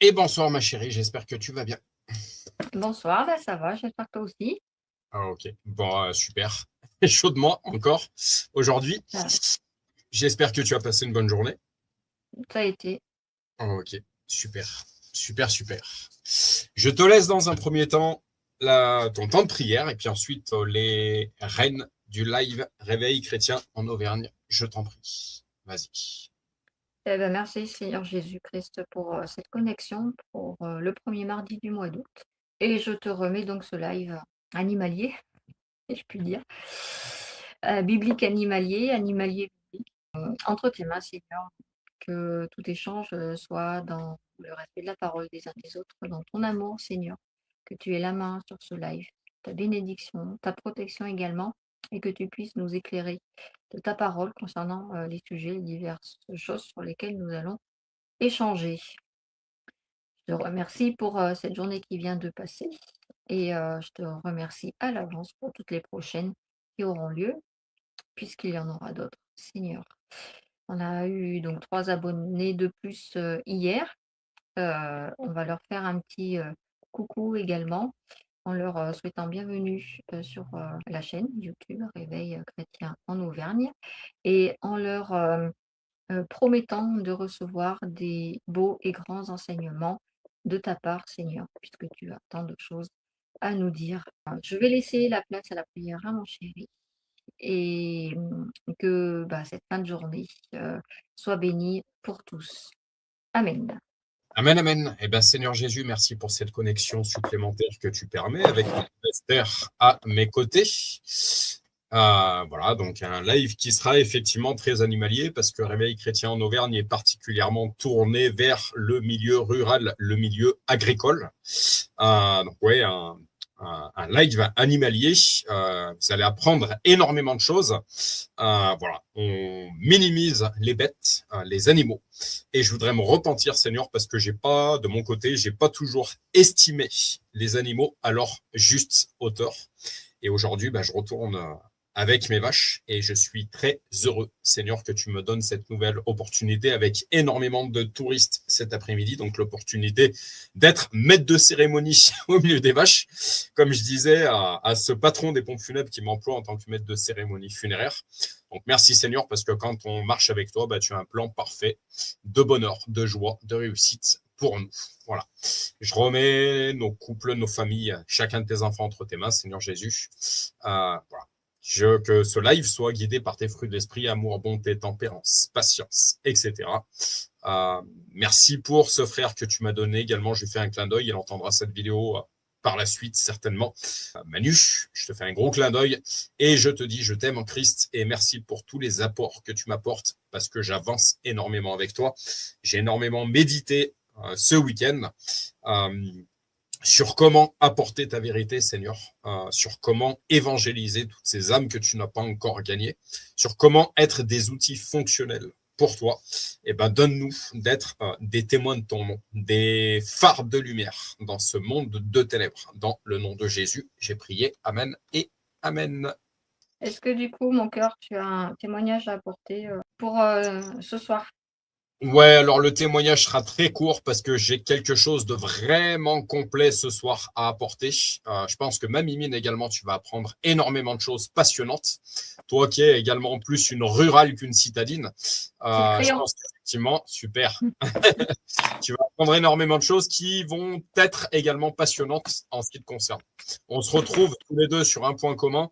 Et bonsoir ma chérie, j'espère que tu vas bien. Bonsoir, bah ça va, j'espère que toi aussi. Ah, ok, bon, super. Chaud de moi encore aujourd'hui. Ça, J'espère que tu as passé une bonne journée. ça a été. Ah, ok, super, super, super. Je te laisse dans un premier temps ton temps de prière et puis ensuite les reines du live Réveil chrétien en Auvergne. Je t'en prie. Vas-y. Eh ben, merci Seigneur Jésus-Christ pour cette connexion, pour le premier mardi du mois d'août. Et je te remets donc ce live animalier, si je puis dire. Biblique animalier, animalier biblique. Entre tes mains, Seigneur, que tout échange soit dans le respect de la parole des uns des autres, dans ton amour, Seigneur, que tu aies la main sur ce live, ta bénédiction, ta protection également, et que tu puisses nous éclairer de ta parole concernant les sujets, les diverses choses sur lesquelles nous allons échanger. Je te remercie pour cette journée qui vient de passer et je te remercie à l'avance pour toutes les prochaines qui auront lieu, puisqu'il y en aura d'autres, Seigneur. On a eu donc 3 abonnés de plus, hier. On va leur faire un petit, coucou également, en leur, souhaitant bienvenue, sur, la chaîne YouTube Réveil, chrétien en Auvergne et en leur, promettant de recevoir des beaux et grands enseignements de ta part, Seigneur, puisque tu as tant de choses à nous dire. Je vais laisser la place à la prière à mon chéri et que, bah, cette fin de journée, soit bénie pour tous. Amen. Amen, amen. Eh bien, Seigneur Jésus, merci pour cette connexion supplémentaire que tu permets avec Esther à mes côtés. Voilà, donc un live qui sera effectivement très animalier parce que Réveil chrétien en Auvergne est particulièrement tourné vers le milieu rural, le milieu agricole. Donc ouais, un live animalier. Vous allez apprendre énormément de choses. Voilà, on minimise les bêtes, les animaux. Et je voudrais me repentir, Seigneur, parce que de mon côté, j'ai pas toujours estimé les animaux à leur juste hauteur. Et aujourd'hui, je retourne avec mes vaches et je suis très heureux, Seigneur, que tu me donnes cette nouvelle opportunité avec énormément de touristes cet après-midi. Donc, l'opportunité d'être maître de cérémonie au milieu des vaches, comme je disais à ce patron des pompes funèbres qui m'emploie en tant que maître de cérémonie funéraire. Donc, merci, Seigneur, parce que quand on marche avec toi, tu as un plan parfait de bonheur, de joie, de réussite pour nous. Voilà. Je remets nos couples, nos familles, chacun de tes enfants entre tes mains, Seigneur Jésus. Voilà. Que ce live soit guidé par tes fruits de l'esprit, amour, bonté, tempérance, patience, etc. Merci pour ce frère que tu m'as donné également. Je lui fais un clin d'œil. Il entendra cette vidéo par la suite, certainement. Manu, je te fais un gros clin d'œil et je te dis, je t'aime en Christ et merci pour tous les apports que tu m'apportes parce que j'avance énormément avec toi. J'ai énormément médité ce week-end. Sur comment apporter ta vérité, Seigneur, sur comment évangéliser toutes ces âmes que tu n'as pas encore gagnées, sur comment être des outils fonctionnels pour toi. Et donne-nous d'être des témoins de ton nom, des phares de lumière dans ce monde de ténèbres. Dans le nom de Jésus, j'ai prié. Amen et Amen. Est-ce que du coup, mon cœur, tu as un témoignage à apporter pour ce soir? Ouais, alors le témoignage sera très court parce que j'ai quelque chose de vraiment complet ce soir à apporter. Je pense que ma Mimine également, tu vas apprendre énormément de choses passionnantes. Toi qui es également plus une rurale qu'une citadine, C'est le je crayon. pense qu'effectivement, super. Tu vas apprendre énormément de choses qui vont être également passionnantes en ce qui te concerne. On se retrouve tous les deux sur un point commun,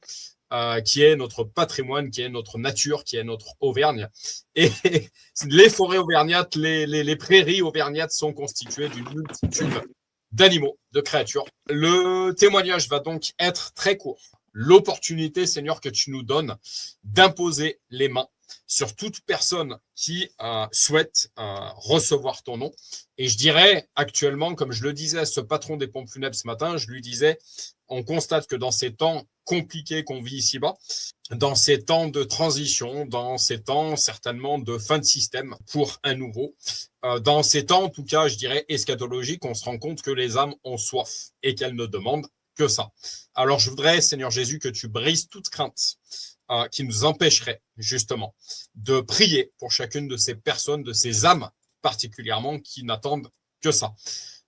qui est notre patrimoine, qui est notre nature, qui est notre Auvergne. Et les forêts auvergnates, les prairies auvergnates sont constituées d'une multitude d'animaux, de créatures. Le témoignage va donc être très court. L'opportunité, Seigneur, que tu nous donnes d'imposer les mains sur toute personne qui souhaite recevoir ton nom. Et je dirais actuellement, comme je le disais à ce patron des pompes funèbres ce matin, je lui disais, on constate que dans ces temps compliqués qu'on vit ici-bas, dans ces temps de transition, dans ces temps certainement de fin de système pour un nouveau, dans ces temps en tout cas, je dirais eschatologiques, on se rend compte que les âmes ont soif et qu'elles ne demandent que ça. Alors je voudrais, Seigneur Jésus, que tu brises toute crainte qui nous empêcherait justement de prier pour chacune de ces personnes, de ces âmes particulièrement qui n'attendent que ça.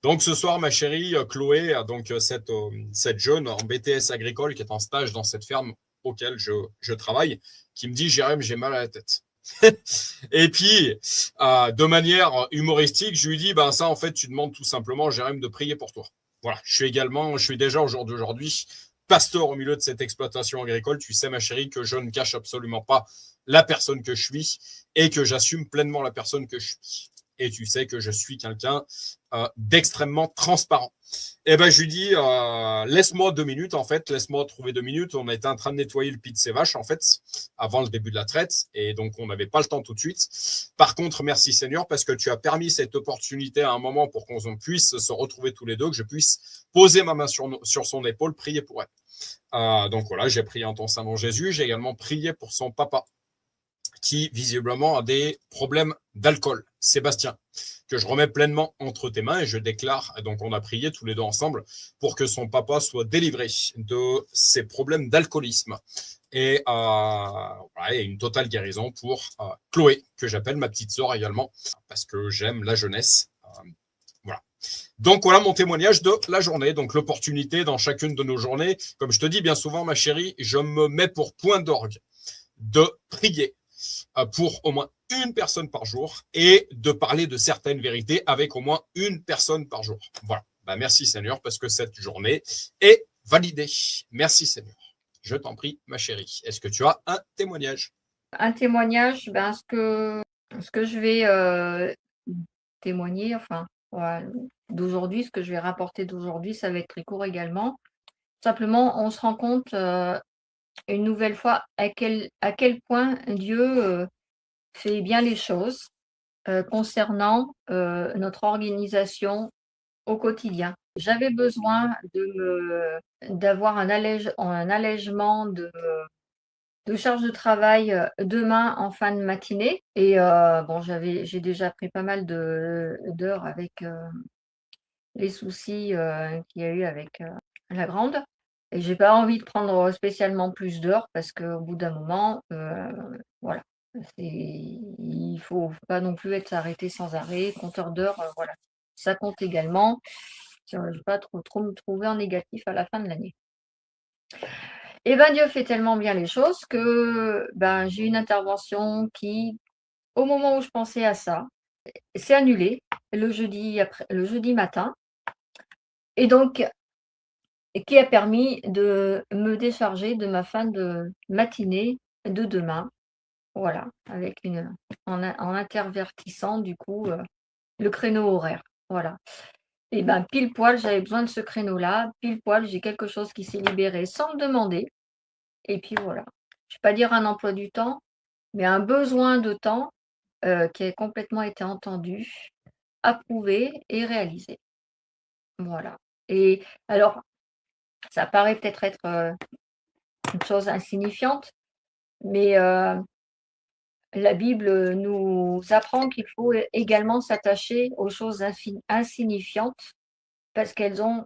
Donc ce soir, ma chérie Chloé, donc cette jeune en BTS agricole qui est en stage dans cette ferme auquel je travaille, qui me dit « Jérém, j'ai mal à la tête ». Et puis, de manière humoristique, je lui dis « ça, en fait, tu demandes tout simplement, Jérém, de prier pour toi ». Voilà, je suis déjà au jour d'aujourd'hui pasteur au milieu de cette exploitation agricole. Tu sais, ma chérie, que je ne cache absolument pas la personne que je suis et que j'assume pleinement la personne que je suis. Et tu sais que je suis quelqu'un d'extrêmement transparent. Et je lui dis, laisse-moi 2 minutes, en fait, laisse-moi trouver 2 minutes. On était en train de nettoyer le pied de ses vaches, en fait, avant le début de la traite, et donc on n'avait pas le temps tout de suite. Par contre, merci Seigneur, parce que tu as permis cette opportunité à un moment pour qu'on puisse se retrouver tous les deux, que je puisse poser ma main sur son épaule, prier pour elle. Donc voilà, j'ai prié en ton Saint-Nom Jésus. J'ai également prié pour son papa, qui visiblement a des problèmes d'alcool, Sébastien, que je remets pleinement entre tes mains et je déclare, donc on a prié tous les deux ensemble pour que son papa soit délivré de ses problèmes d'alcoolisme et une totale guérison pour Chloé, que j'appelle ma petite sœur également, parce que j'aime la jeunesse. Voilà. Donc voilà mon témoignage de la journée, donc l'opportunité dans chacune de nos journées. Comme je te dis bien souvent, ma chérie, je me mets pour point d'orgue de prier pour au moins une personne par jour et de parler de certaines vérités avec au moins une personne par jour. Voilà. Merci Seigneur parce que cette journée est validée. Merci Seigneur. Je t'en prie, ma chérie. Est-ce que tu as un témoignage? Un témoignage, ce que je vais témoigner, voilà, d'aujourd'hui, ce que je vais rapporter d'aujourd'hui, ça va être très court également. Simplement, on se rend compte une nouvelle fois à quel point Dieu fait bien les choses concernant notre organisation au quotidien. J'avais besoin d'avoir un allègement de charge de travail demain en fin de matinée. Et j'ai déjà pris pas mal d'heures avec les soucis qu'il y a eu avec la grande. Et j'ai pas envie de prendre spécialement plus d'heures parce qu'au bout d'un moment, voilà, il faut pas non plus être arrêté sans arrêt. Compteur d'heures, voilà, ça compte également. Je ne veux pas trop me trouver en négatif à la fin de l'année. Et Dieu fait tellement bien les choses que j'ai une intervention qui, au moment où je pensais à ça, s'est annulée le jeudi matin. Et donc, qui a permis de me décharger de ma fin de matinée de demain. Voilà, en intervertissant du coup le créneau horaire. Voilà. Et pile poil, j'avais besoin de ce créneau-là. Pile poil, j'ai quelque chose qui s'est libéré sans me demander. Et puis voilà. Je ne vais pas dire un emploi du temps, mais un besoin de temps qui a complètement été entendu, approuvé et réalisé. Voilà. Et alors, ça paraît peut-être être une chose insignifiante, mais la Bible nous apprend qu'il faut également s'attacher aux choses insignifiantes parce qu'elles ont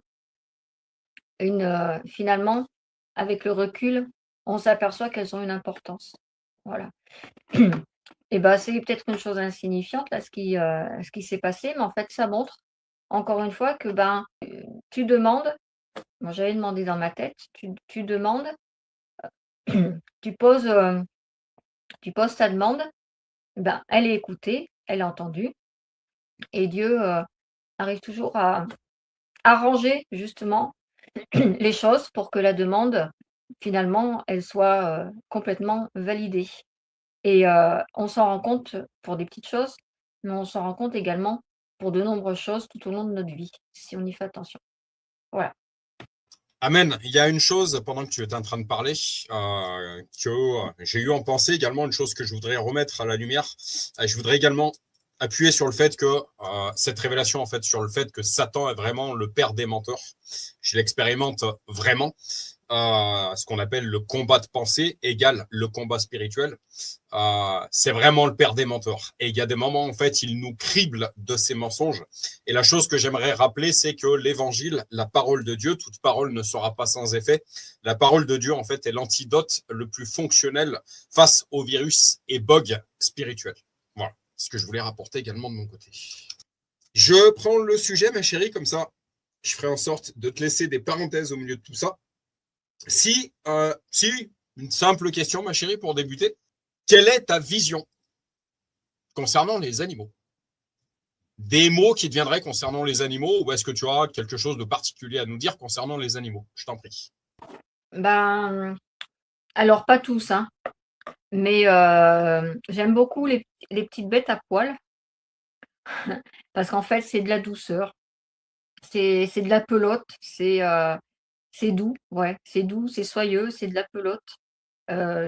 finalement, avec le recul, on s'aperçoit qu'elles ont une importance. Voilà. Et c'est peut-être une chose insignifiante là, ce qui s'est passé, mais en fait, ça montre encore une fois que tu demandes. Moi, j'avais demandé dans ma tête, tu demandes, tu poses ta demande, elle est écoutée, elle est entendue, et Dieu arrive toujours à arranger justement les choses pour que la demande, finalement, elle soit complètement validée. Et on s'en rend compte pour des petites choses, mais on s'en rend compte également pour de nombreuses choses tout au long de notre vie, si on y fait attention. Voilà. Amen. Il y a une chose, pendant que tu étais en train de parler, que j'ai eu en pensée également, une chose que je voudrais remettre à la lumière. Je voudrais également appuyer sur le fait que cette révélation, en fait, sur le fait que Satan est vraiment le père des menteurs. Je l'expérimente vraiment. Ce qu'on appelle le combat de pensée égale le combat spirituel. C'est vraiment le père des menteurs. Et il y a des moments, en fait, il nous crible de ces mensonges. Et la chose que j'aimerais rappeler, c'est que l'évangile, la parole de Dieu, toute parole ne sera pas sans effet. La parole de Dieu, en fait, est l'antidote le plus fonctionnel face aux virus et bugs spirituels. Voilà ce que je voulais rapporter également de mon côté. Je prends le sujet, ma chérie, comme ça, je ferai en sorte de te laisser des parenthèses au milieu de tout ça. Si, une simple question, ma chérie, pour débuter, quelle est ta vision concernant les animaux? Des mots qui te viendraient concernant les animaux, ou est-ce que tu as quelque chose de particulier à nous dire concernant les animaux? Je t'en prie. Ben, alors pas tous, hein, mais j'aime beaucoup les petites bêtes à poil parce qu'en fait, c'est de la douceur, c'est de la pelote, c'est doux, ouais, c'est doux, c'est soyeux, c'est de la pelote,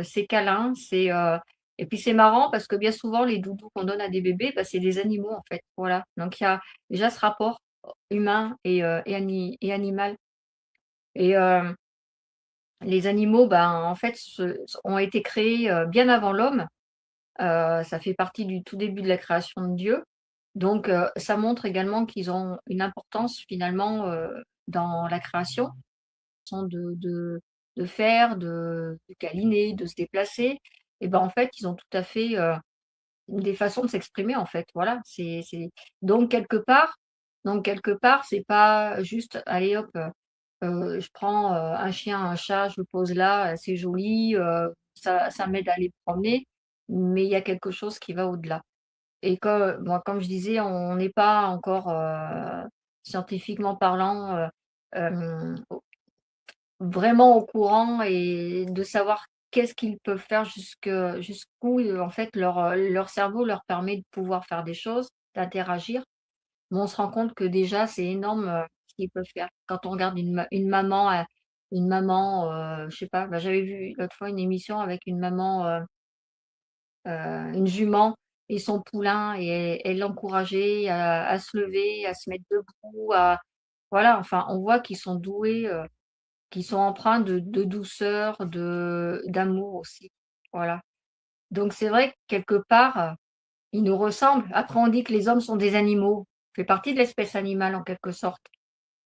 c'est câlin, et puis c'est marrant parce que bien souvent les doudous qu'on donne à des bébés, bah, c'est des animaux en fait, voilà. Donc il y a déjà ce rapport humain et animal et les animaux, ben, en fait, ont été créés, bien avant l'homme. Ça fait partie du tout début de la création de Dieu. Donc ça montre également qu'ils ont une importance finalement, dans la création, façon de faire, de câliner, de se déplacer et ben, en fait, ils ont tout à fait, des façons de s'exprimer, en fait, voilà. C'est donc quelque part, c'est pas juste: «Allez hop, je prends, un chien, un chat, je le pose là, c'est joli, ça m'aide à aller promener», mais il y a quelque chose qui va au-delà et comme je disais, on n'est pas encore, scientifiquement parlant, vraiment au courant et de savoir qu'est-ce qu'ils peuvent faire jusqu'où, en fait, leur cerveau leur permet de pouvoir faire des choses, d'interagir. Mais on se rend compte que déjà c'est énorme, ce qu'ils peuvent faire. Quand on regarde une maman, je sais pas, bah, j'avais vu l'autre fois une émission avec une maman, une jument et son poulain et elle l'encourageait à se lever, à se mettre debout, à voilà, enfin on voit qu'ils sont doués, qui sont empreints de douceur, d'amour aussi. Voilà. Donc c'est vrai que quelque part, ils nous ressemblent. Après on dit que les hommes sont des animaux. On fait partie de l'espèce animale en quelque sorte.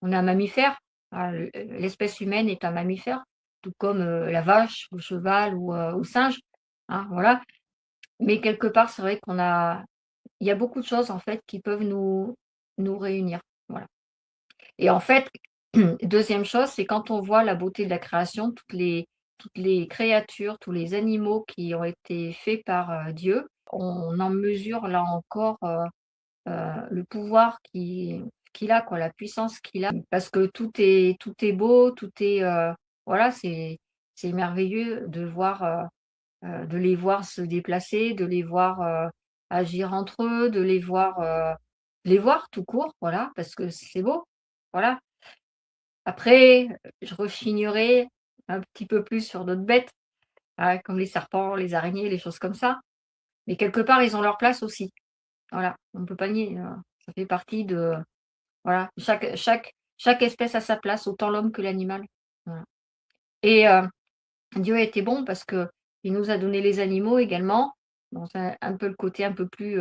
On est un mammifère. L'espèce humaine est un mammifère, tout comme, la vache, le cheval ou le singe, hein, voilà. Mais quelque part, c'est vrai il y a beaucoup de choses en fait qui peuvent nous réunir. Voilà. Et en fait, deuxième chose, c'est quand on voit la beauté de la création, toutes les créatures, tous les animaux qui ont été faits par, Dieu, on en mesure là encore, le pouvoir qu'il a quoi, la puissance qu'il a. Parce que tout est beau, tout est, voilà, c'est merveilleux de les voir se déplacer, de les voir, agir entre eux, de les voir tout court, voilà, parce que c'est beau, voilà. Après, je rechignerai un petit peu plus sur d'autres bêtes, comme les serpents, les araignées, les choses comme ça. Mais quelque part, ils ont leur place aussi. Voilà, on ne peut pas nier, ça fait partie de voilà, chaque espèce a sa place, autant l'homme que l'animal. Voilà et Dieu a été bon parce qu'il nous a donné les animaux également. Bon, c'est un peu le côté un peu plus,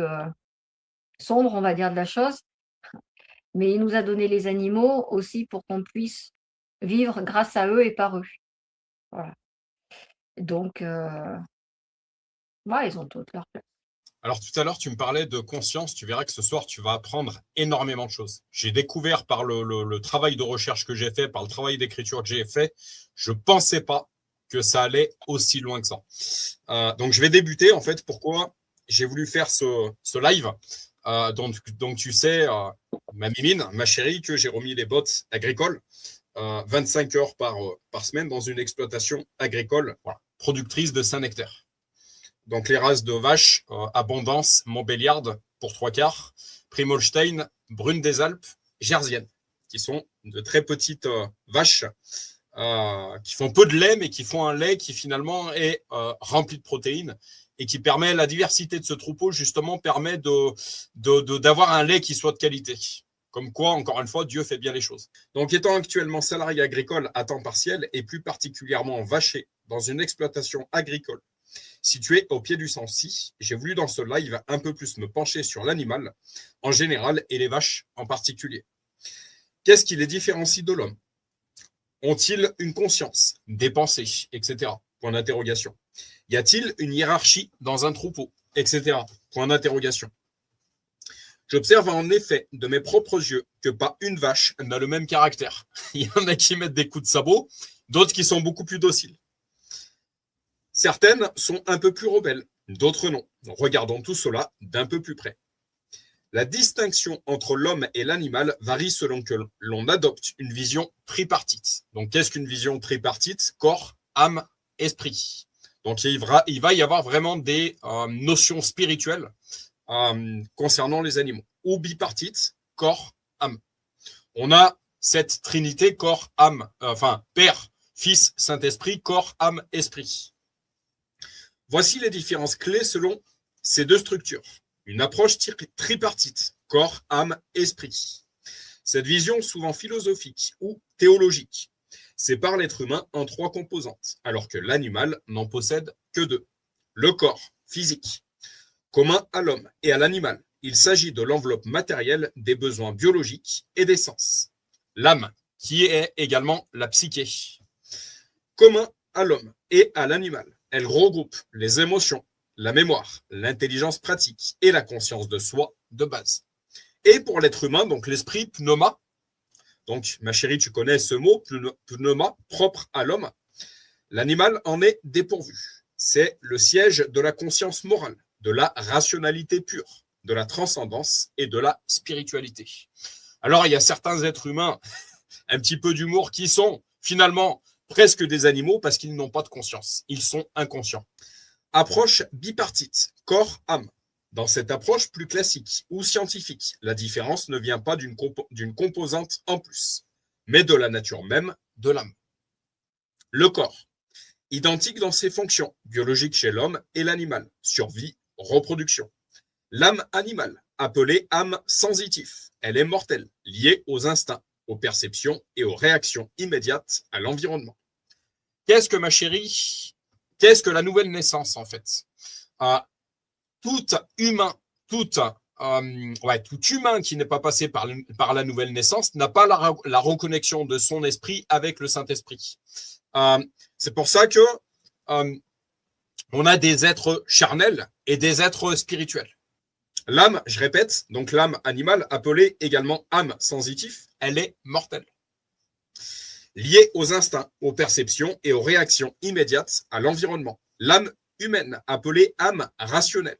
sombre, on va dire, de la chose, mais il nous a donné les animaux aussi pour qu'on puisse vivre grâce à eux et par eux. Voilà. Donc ouais, ils ont toute leur place. Alors tout à l'heure, tu me parlais de conscience. Tu verras que ce soir, tu vas apprendre énormément de choses. J'ai découvert par le travail de recherche que j'ai fait, par le travail d'écriture que j'ai fait, je ne pensais pas que ça allait aussi loin que ça. Donc je vais débuter en fait. Pourquoi j'ai voulu faire ce live donc tu sais, ma mimine, ma chérie, que j'ai remis les bottes agricoles 25 heures par semaine dans une exploitation agricole voilà, productrice de Saint-Nectaire. Donc les races de vaches, Abondance, Montbéliarde pour 3/4, Primolstein, Brune des Alpes, Jersienne, qui sont de très petites vaches qui font peu de lait, mais qui font un lait qui finalement est rempli de protéines et qui permet, la diversité de ce troupeau justement permet d'avoir un lait qui soit de qualité. Comme quoi, encore une fois, Dieu fait bien les choses. Donc, étant actuellement salarié agricole à temps partiel et plus particulièrement vacher dans une exploitation agricole située au pied du Sancy, j'ai voulu dans ce live un peu plus me pencher sur l'animal en général et les vaches en particulier. Qu'est-ce qui les différencie de l'homme? Ont-ils une conscience, des pensées, etc. Point d'interrogation. Y a-t-il une hiérarchie dans un troupeau, etc. Point d'interrogation. J'observe en effet de mes propres yeux que pas une vache n'a le même caractère. Il y en a qui mettent des coups de sabot, d'autres qui sont beaucoup plus dociles. Certaines sont un peu plus rebelles, d'autres non. Regardons tout cela d'un peu plus près. La distinction entre l'homme et l'animal varie selon que l'on adopte une vision tripartite. Donc, qu'est-ce qu'une vision tripartite? Corps, âme, esprit. Donc, il va y avoir vraiment des notions spirituelles concernant les animaux. Ou bipartite, corps, âme. On a cette trinité corps, âme, Père, Fils, Saint-Esprit, corps, âme, esprit. Voici les différences clés selon ces deux structures. Une approche tripartite, corps, âme, esprit. Cette vision, souvent philosophique ou théologique, sépare l'être humain en trois composantes, alors que l'animal n'en possède que deux. Le corps, physique, commun à l'homme et à l'animal. Il s'agit de l'enveloppe matérielle des besoins biologiques et des sens. L'âme, qui est également la psyché. Commun à l'homme et à l'animal. Elle regroupe les émotions, la mémoire, l'intelligence pratique et la conscience de soi de base. Et pour l'être humain, donc l'esprit pneuma, donc ma chérie, tu connais ce mot, pneuma, propre à l'homme, l'animal en est dépourvu. C'est le siège de la conscience morale, de la rationalité pure, de la transcendance et de la spiritualité. Alors, il y a certains êtres humains, un petit peu d'humour, qui sont finalement presque des animaux parce qu'ils n'ont pas de conscience. Ils sont inconscients. Approche bipartite, corps-âme. Dans cette approche plus classique ou scientifique, la différence ne vient pas d'une composante en plus, mais de la nature même de l'âme. Le corps, identique dans ses fonctions biologiques chez l'homme et l'animal, survie, reproduction. L'âme animale, appelée âme sensitive, elle est mortelle, liée aux instincts, aux perceptions et aux réactions immédiates à l'environnement. Qu'est-ce que ma chérie? Qu'est-ce que la nouvelle naissance, en fait? Tout humain qui n'est pas passé par la nouvelle naissance n'a pas la reconnexion de son esprit avec le Saint-Esprit. C'est pour ça que on a des êtres charnels et des êtres spirituels. L'âme, je répète, donc l'âme animale, appelée également âme sensitive, elle est mortelle. Liée aux instincts, aux perceptions et aux réactions immédiates à l'environnement. L'âme humaine, appelée âme rationnelle.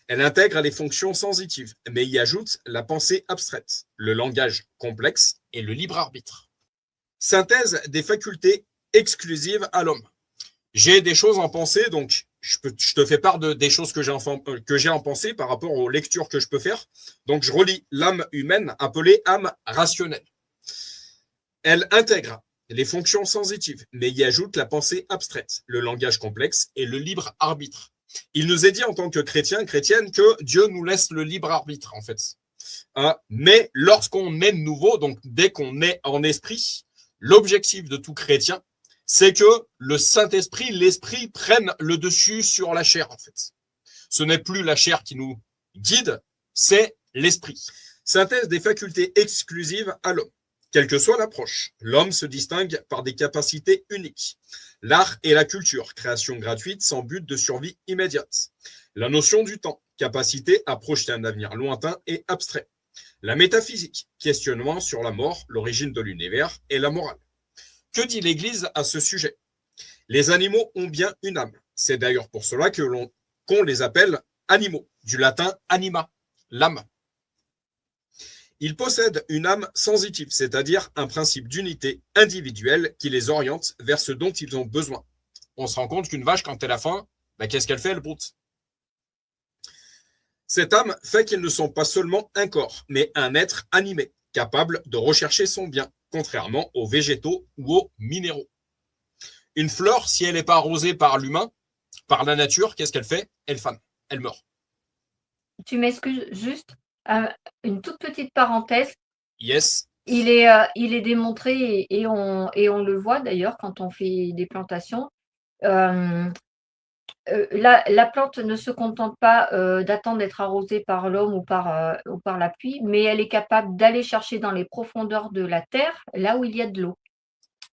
Elle intègre les fonctions sensitives, mais y ajoute la pensée abstraite, le langage complexe et le libre arbitre. Synthèse des facultés exclusives à l'homme. J'ai des choses en pensée, donc je te fais part des choses que j'ai en pensée par rapport aux lectures que je peux faire. Donc je relis l'âme humaine, appelée âme rationnelle. Elle intègre les fonctions sensitives, mais y ajoute la pensée abstraite, le langage complexe et le libre arbitre. Il nous est dit en tant que chrétiens, chrétiennes, que Dieu nous laisse le libre arbitre, en fait. Mais lorsqu'on est nouveau, donc dès qu'on est en esprit, l'objectif de tout chrétien, c'est que le Saint-Esprit, l'Esprit prenne le dessus sur la chair, en fait. Ce n'est plus la chair qui nous guide, c'est l'Esprit. Synthèse des facultés exclusives à l'homme. Quelle que soit l'approche, l'homme se distingue par des capacités uniques. L'art et la culture, création gratuite sans but de survie immédiate. La notion du temps, capacité à projeter un avenir lointain et abstrait. La métaphysique, questionnement sur la mort, l'origine de l'univers et la morale. Que dit l'Église à ce sujet? Les animaux ont bien une âme. C'est d'ailleurs pour cela qu'on les appelle animaux, du latin anima, l'âme. Ils possèdent une âme sensitive, c'est-à-dire un principe d'unité individuelle qui les oriente vers ce dont ils ont besoin. On se rend compte qu'une vache, quand elle a faim, qu'est-ce qu'elle fait? Elle broute. Cette âme fait qu'ils ne sont pas seulement un corps, mais un être animé, capable de rechercher son bien, contrairement aux végétaux ou aux minéraux. Une fleur, si elle n'est pas arrosée par l'humain, par la nature, qu'est-ce qu'elle fait? Elle fane, elle meurt. Tu m'excuses juste une toute petite parenthèse. Yes. Il est démontré et on le voit d'ailleurs quand on fait des plantations. La plante ne se contente pas d'attendre d'être arrosée par l'homme ou par la pluie, mais elle est capable d'aller chercher dans les profondeurs de la terre, là où il y a de l'eau.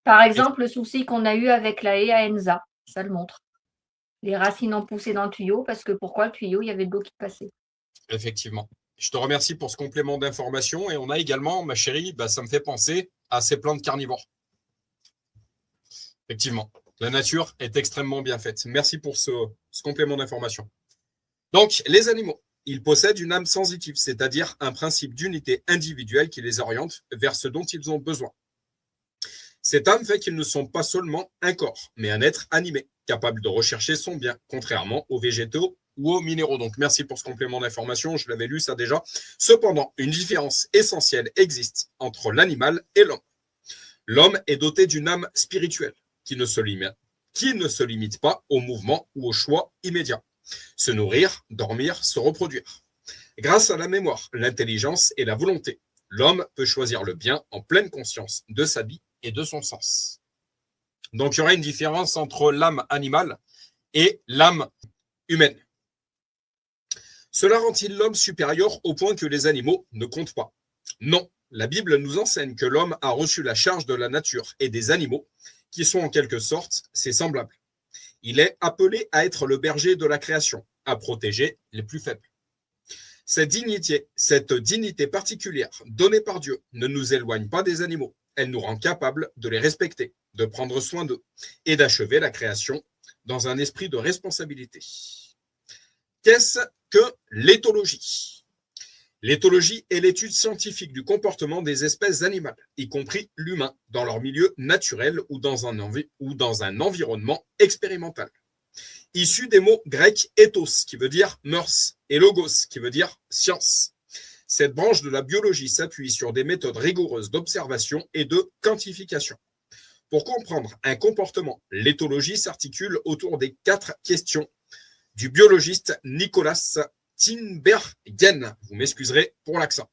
Par exemple, le souci qu'on a eu avec la haie à Enza, ça le montre. Les racines ont poussé dans le tuyau parce que pourquoi le tuyau? Il y avait de l'eau qui passait. Effectivement. Je te remercie pour ce complément d'information. Et on a également, ma chérie, ça me fait penser à ces plantes carnivores. Effectivement, la nature est extrêmement bien faite. Merci pour ce complément d'information. Donc, les animaux, ils possèdent une âme sensitive, c'est-à-dire un principe d'unité individuelle qui les oriente vers ce dont ils ont besoin. Cette âme fait qu'ils ne sont pas seulement un corps, mais un être animé, capable de rechercher son bien, contrairement aux végétaux ou aux minéraux. Donc, merci pour ce complément d'information, je l'avais lu ça déjà. Cependant, une différence essentielle existe entre l'animal et l'homme. L'homme est doté d'une âme spirituelle qui ne se limite pas au mouvement ou au choix immédiat. Se nourrir, dormir, se reproduire. Grâce à la mémoire, l'intelligence et la volonté, l'homme peut choisir le bien en pleine conscience de sa vie et de son sens. Donc, il y aurait une différence entre l'âme animale et l'âme humaine. Cela rend-il l'homme supérieur au point que les animaux ne comptent pas? Non, la Bible nous enseigne que l'homme a reçu la charge de la nature et des animaux, qui sont en quelque sorte ses semblables. Il est appelé à être le berger de la création, à protéger les plus faibles. Cette dignité particulière donnée par Dieu ne nous éloigne pas des animaux. Elle nous rend capables de les respecter, de prendre soin d'eux et d'achever la création dans un esprit de responsabilité. Qu'est-ce que l'éthologie? L'éthologie est l'étude scientifique du comportement des espèces animales, y compris l'humain, dans leur milieu naturel ou dans un environnement expérimental. Issu des mots grecs ethos, qui veut dire mœurs, et logos, qui veut dire science. Cette branche de la biologie s'appuie sur des méthodes rigoureuses d'observation et de quantification. Pour comprendre un comportement, l'éthologie s'articule autour des 4 questions du biologiste Nicolas Tinbergen. Vous m'excuserez pour l'accent.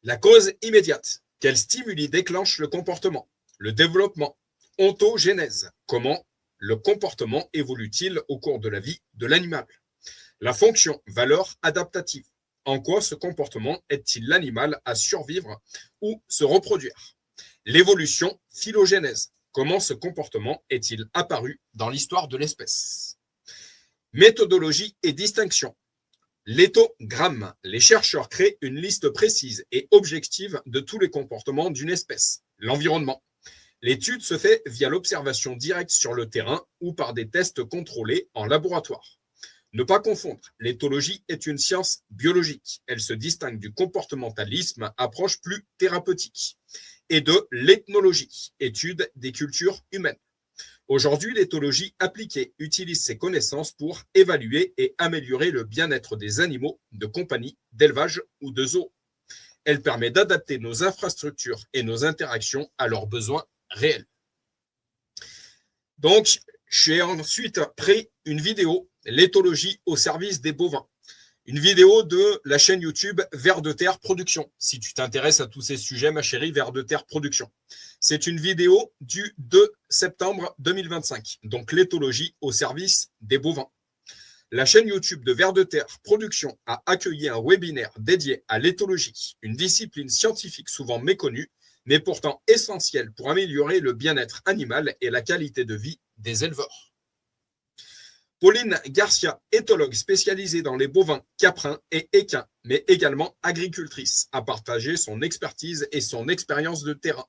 La cause immédiate. Quels stimuli déclenchent le comportement? Le développement. Ontogénèse. Comment le comportement évolue-t-il au cours de la vie de l'animal? La fonction. Valeur adaptative. En quoi ce comportement aide-t-il l'animal à survivre ou se reproduire? L'évolution. Phylogénèse. Comment ce comportement est-il apparu dans l'histoire de l'espèce? Méthodologie et distinction. L'éthogramme. Les chercheurs créent une liste précise et objective de tous les comportements d'une espèce. L'environnement. L'étude se fait via l'observation directe sur le terrain ou par des tests contrôlés en laboratoire. Ne pas confondre, l'éthologie est une science biologique. Elle se distingue du comportementalisme, approche plus thérapeutique, et de l'ethnologie, étude des cultures humaines. Aujourd'hui, l'éthologie appliquée utilise ses connaissances pour évaluer et améliorer le bien-être des animaux de compagnie, d'élevage ou de zoo. Elle permet d'adapter nos infrastructures et nos interactions à leurs besoins réels. Donc, j'ai ensuite pris une vidéo, l'éthologie au service des bovins. Une vidéo de la chaîne YouTube Vers de Terre Production. Si tu t'intéresses à tous ces sujets, ma chérie, Vers de Terre Production. C'est une vidéo du 2 septembre 2025. Donc, l'éthologie au service des bovins. La chaîne YouTube de Vers de Terre Production a accueilli un webinaire dédié à l'éthologie, une discipline scientifique souvent méconnue, mais pourtant essentielle pour améliorer le bien-être animal et la qualité de vie des éleveurs. Pauline Garcia, éthologue spécialisée dans les bovins, caprins et équins, mais également agricultrice, a partagé son expertise et son expérience de terrain,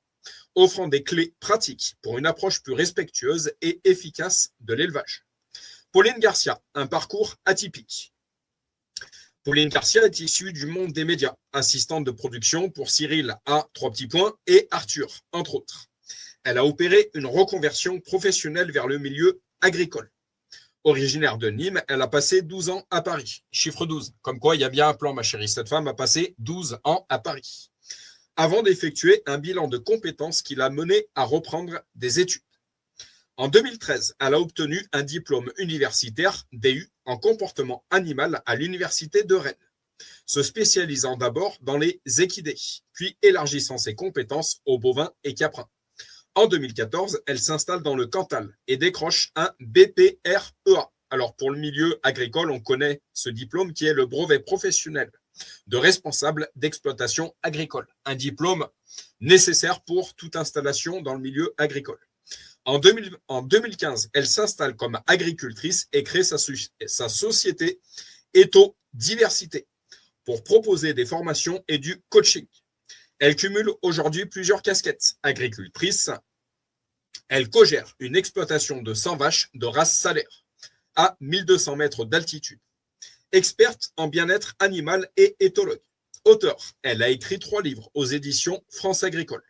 offrant des clés pratiques pour une approche plus respectueuse et efficace de l'élevage. Pauline Garcia, un parcours atypique. Pauline Garcia est issue du monde des médias, assistante de production pour Cyril A. 3 petits points et Arthur, entre autres. Elle a opéré une reconversion professionnelle vers le milieu agricole. Originaire de Nîmes, elle a passé 12 ans à Paris. Chiffre 12. Comme quoi, il y a bien un plan, ma chérie. Cette femme a passé 12 ans à Paris. Avant d'effectuer un bilan de compétences qui l'a menée à reprendre des études. En 2013, elle a obtenu un diplôme universitaire DU en comportement animal à l'université de Rennes, se spécialisant d'abord dans les équidés, puis élargissant ses compétences aux bovins et caprins. En 2014, elle s'installe dans le Cantal et décroche un BPREA. Alors, pour le milieu agricole, on connaît ce diplôme qui est le brevet professionnel de responsable d'exploitation agricole. Un diplôme nécessaire pour toute installation dans le milieu agricole. En 2015, elle s'installe comme agricultrice et crée sa société Ethodiversité. pour proposer des formations et du coaching. Elle cumule aujourd'hui plusieurs casquettes. Agricultrice, elle cogère une exploitation de 100 vaches de race salaire à 1200 mètres d'altitude. Experte en bien-être animal et éthologue. Auteure, elle a écrit 3 livres aux éditions France Agricole.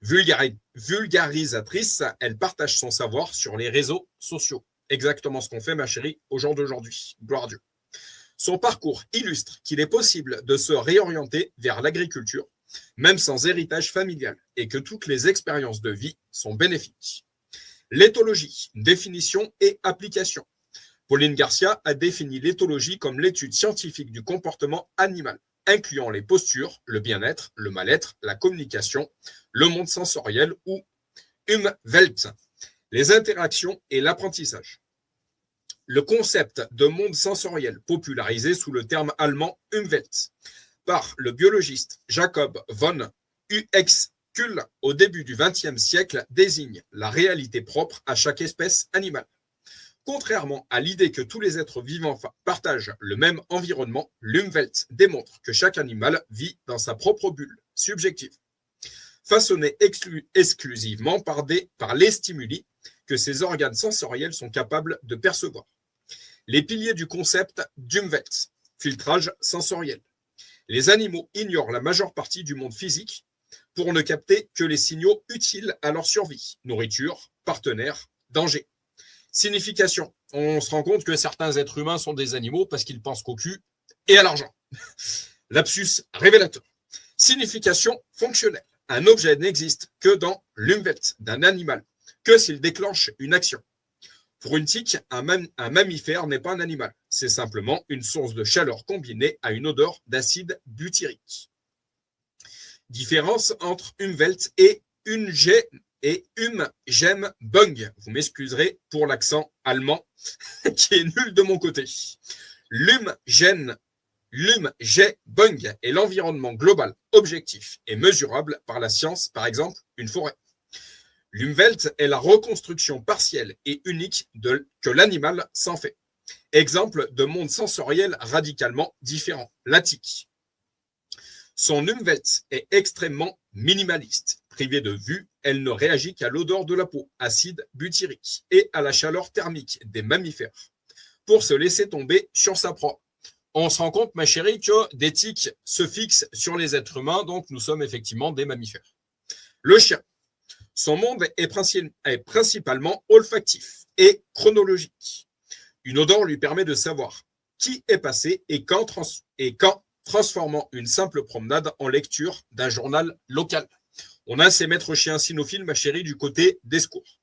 Vulgarisatrice, elle partage son savoir sur les réseaux sociaux. Exactement ce qu'on fait, ma chérie, au jour d'aujourd'hui. Gloire à Dieu. Son parcours illustre qu'il est possible de se réorienter vers l'agriculture, même sans héritage familial, et que toutes les expériences de vie sont bénéfiques. L'éthologie, définition et application. Pauline Garcia a défini l'éthologie comme l'étude scientifique du comportement animal, incluant les postures, le bien-être, le mal-être, la communication, le monde sensoriel ou Umwelt, les interactions et l'apprentissage. Le concept de monde sensoriel, popularisé sous le terme allemand Umwelt, par le biologiste Jacob von Uexküll au début du XXe siècle, désigne la réalité propre à chaque espèce animale. Contrairement à l'idée que tous les êtres vivants partagent le même environnement, l'Umwelt démontre que chaque animal vit dans sa propre bulle subjective, façonnée exclusivement par les stimuli que ses organes sensoriels sont capables de percevoir. Les piliers du concept d'Umwelt, filtrage sensoriel. Les animaux ignorent la majeure partie du monde physique pour ne capter que les signaux utiles à leur survie, nourriture, partenaire, danger. Signification. On se rend compte que certains êtres humains sont des animaux parce qu'ils pensent qu'au cul et à l'argent. Lapsus révélateur. Signification fonctionnelle. Un objet n'existe que dans l'Umwelt d'un animal, que s'il déclenche une action. Pour une tique, un mammifère n'est pas un animal. C'est simplement une source de chaleur combinée à une odeur d'acide butyrique. Différence entre Umwelt et Umgebung. Vous m'excuserez pour l'accent allemand qui est nul de mon côté. L'Umgebung est l'environnement global, objectif et mesurable par la science, par exemple une forêt. L'Umwelt est la reconstruction partielle et unique que l'animal s'en fait. Exemple de monde sensoriel radicalement différent, la tique. Son Umwelt est extrêmement minimaliste. Privée de vue, elle ne réagit qu'à l'odeur de la peau, acide butyrique, et à la chaleur thermique des mammifères, pour se laisser tomber sur sa proie. On se rend compte, ma chérie, que des tiques se fixent sur les êtres humains, donc nous sommes effectivement des mammifères. Le chien. Son monde est principalement olfactif et chronologique. Une odeur lui permet de savoir qui est passé et quand, transformant une simple promenade en lecture d'un journal local. On a ces maîtres chiens cynophiles, ma chérie, du côté d'Escours.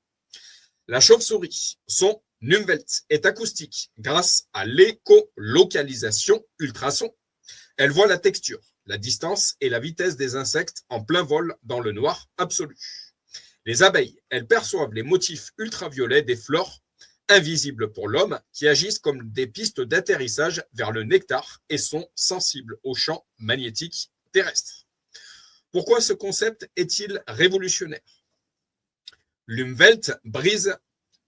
La chauve-souris, son Umwelt est acoustique grâce à l'écolocalisation ultrason. Elle voit la texture, la distance et la vitesse des insectes en plein vol dans le noir absolu. Les abeilles, elles perçoivent les motifs ultraviolets des fleurs invisibles pour l'homme qui agissent comme des pistes d'atterrissage vers le nectar et sont sensibles aux champs magnétiques terrestres. Pourquoi ce concept est-il révolutionnaire? L'Umwelt brise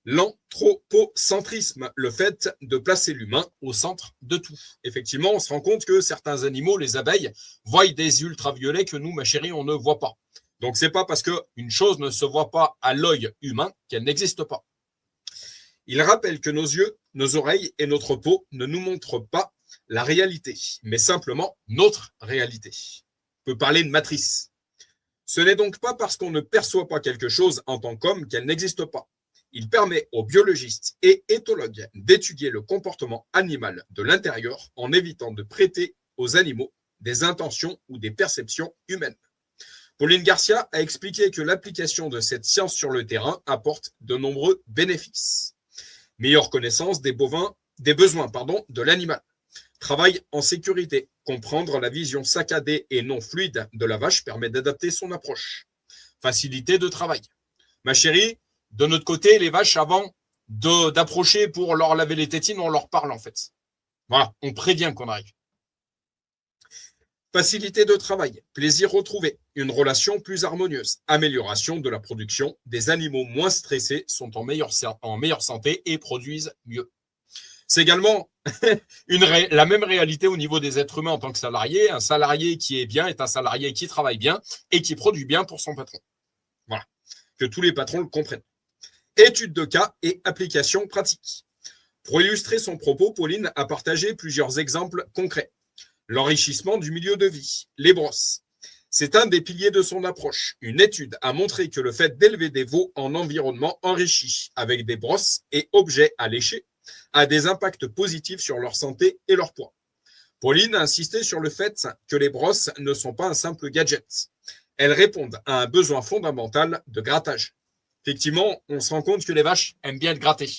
l'anthropocentrisme, le fait de placer l'humain au centre de tout. Effectivement, on se rend compte que certains animaux, les abeilles, voient des ultraviolets que nous, ma chérie, on ne voit pas. Donc, ce n'est pas parce qu'une chose ne se voit pas à l'œil humain qu'elle n'existe pas. Il rappelle que nos yeux, nos oreilles et notre peau ne nous montrent pas la réalité, mais simplement notre réalité. On peut parler de matrice. Ce n'est donc pas parce qu'on ne perçoit pas quelque chose en tant qu'homme qu'elle n'existe pas. Il permet aux biologistes et éthologues d'étudier le comportement animal de l'intérieur en évitant de prêter aux animaux des intentions ou des perceptions humaines. Pauline Garcia a expliqué que l'application de cette science sur le terrain apporte de nombreux bénéfices. Meilleure connaissance des besoins de l'animal. Travail en sécurité. Comprendre la vision saccadée et non fluide de la vache permet d'adapter son approche. Facilité de travail. Ma chérie, de notre côté, les vaches, avant d'approcher pour leur laver les tétines, on leur parle en fait. Voilà, on prévient qu'on arrive. Facilité de travail, plaisir retrouvé, une relation plus harmonieuse, amélioration de la production, des animaux moins stressés sont en meilleure santé et produisent mieux. C'est également la même réalité au niveau des êtres humains en tant que salarié. Un salarié qui est bien est un salarié qui travaille bien et qui produit bien pour son patron. Voilà, que tous les patrons le comprennent. Étude de cas et application pratique. Pour illustrer son propos, Pauline a partagé plusieurs exemples concrets. L'enrichissement du milieu de vie, les brosses. C'est un des piliers de son approche. Une étude a montré que le fait d'élever des veaux en environnement enrichi avec des brosses et objets à lécher a des impacts positifs sur leur santé et leur poids. Pauline a insisté sur le fait que les brosses ne sont pas un simple gadget. Elles répondent à un besoin fondamental de grattage. Effectivement, on se rend compte que les vaches aiment bien être grattées.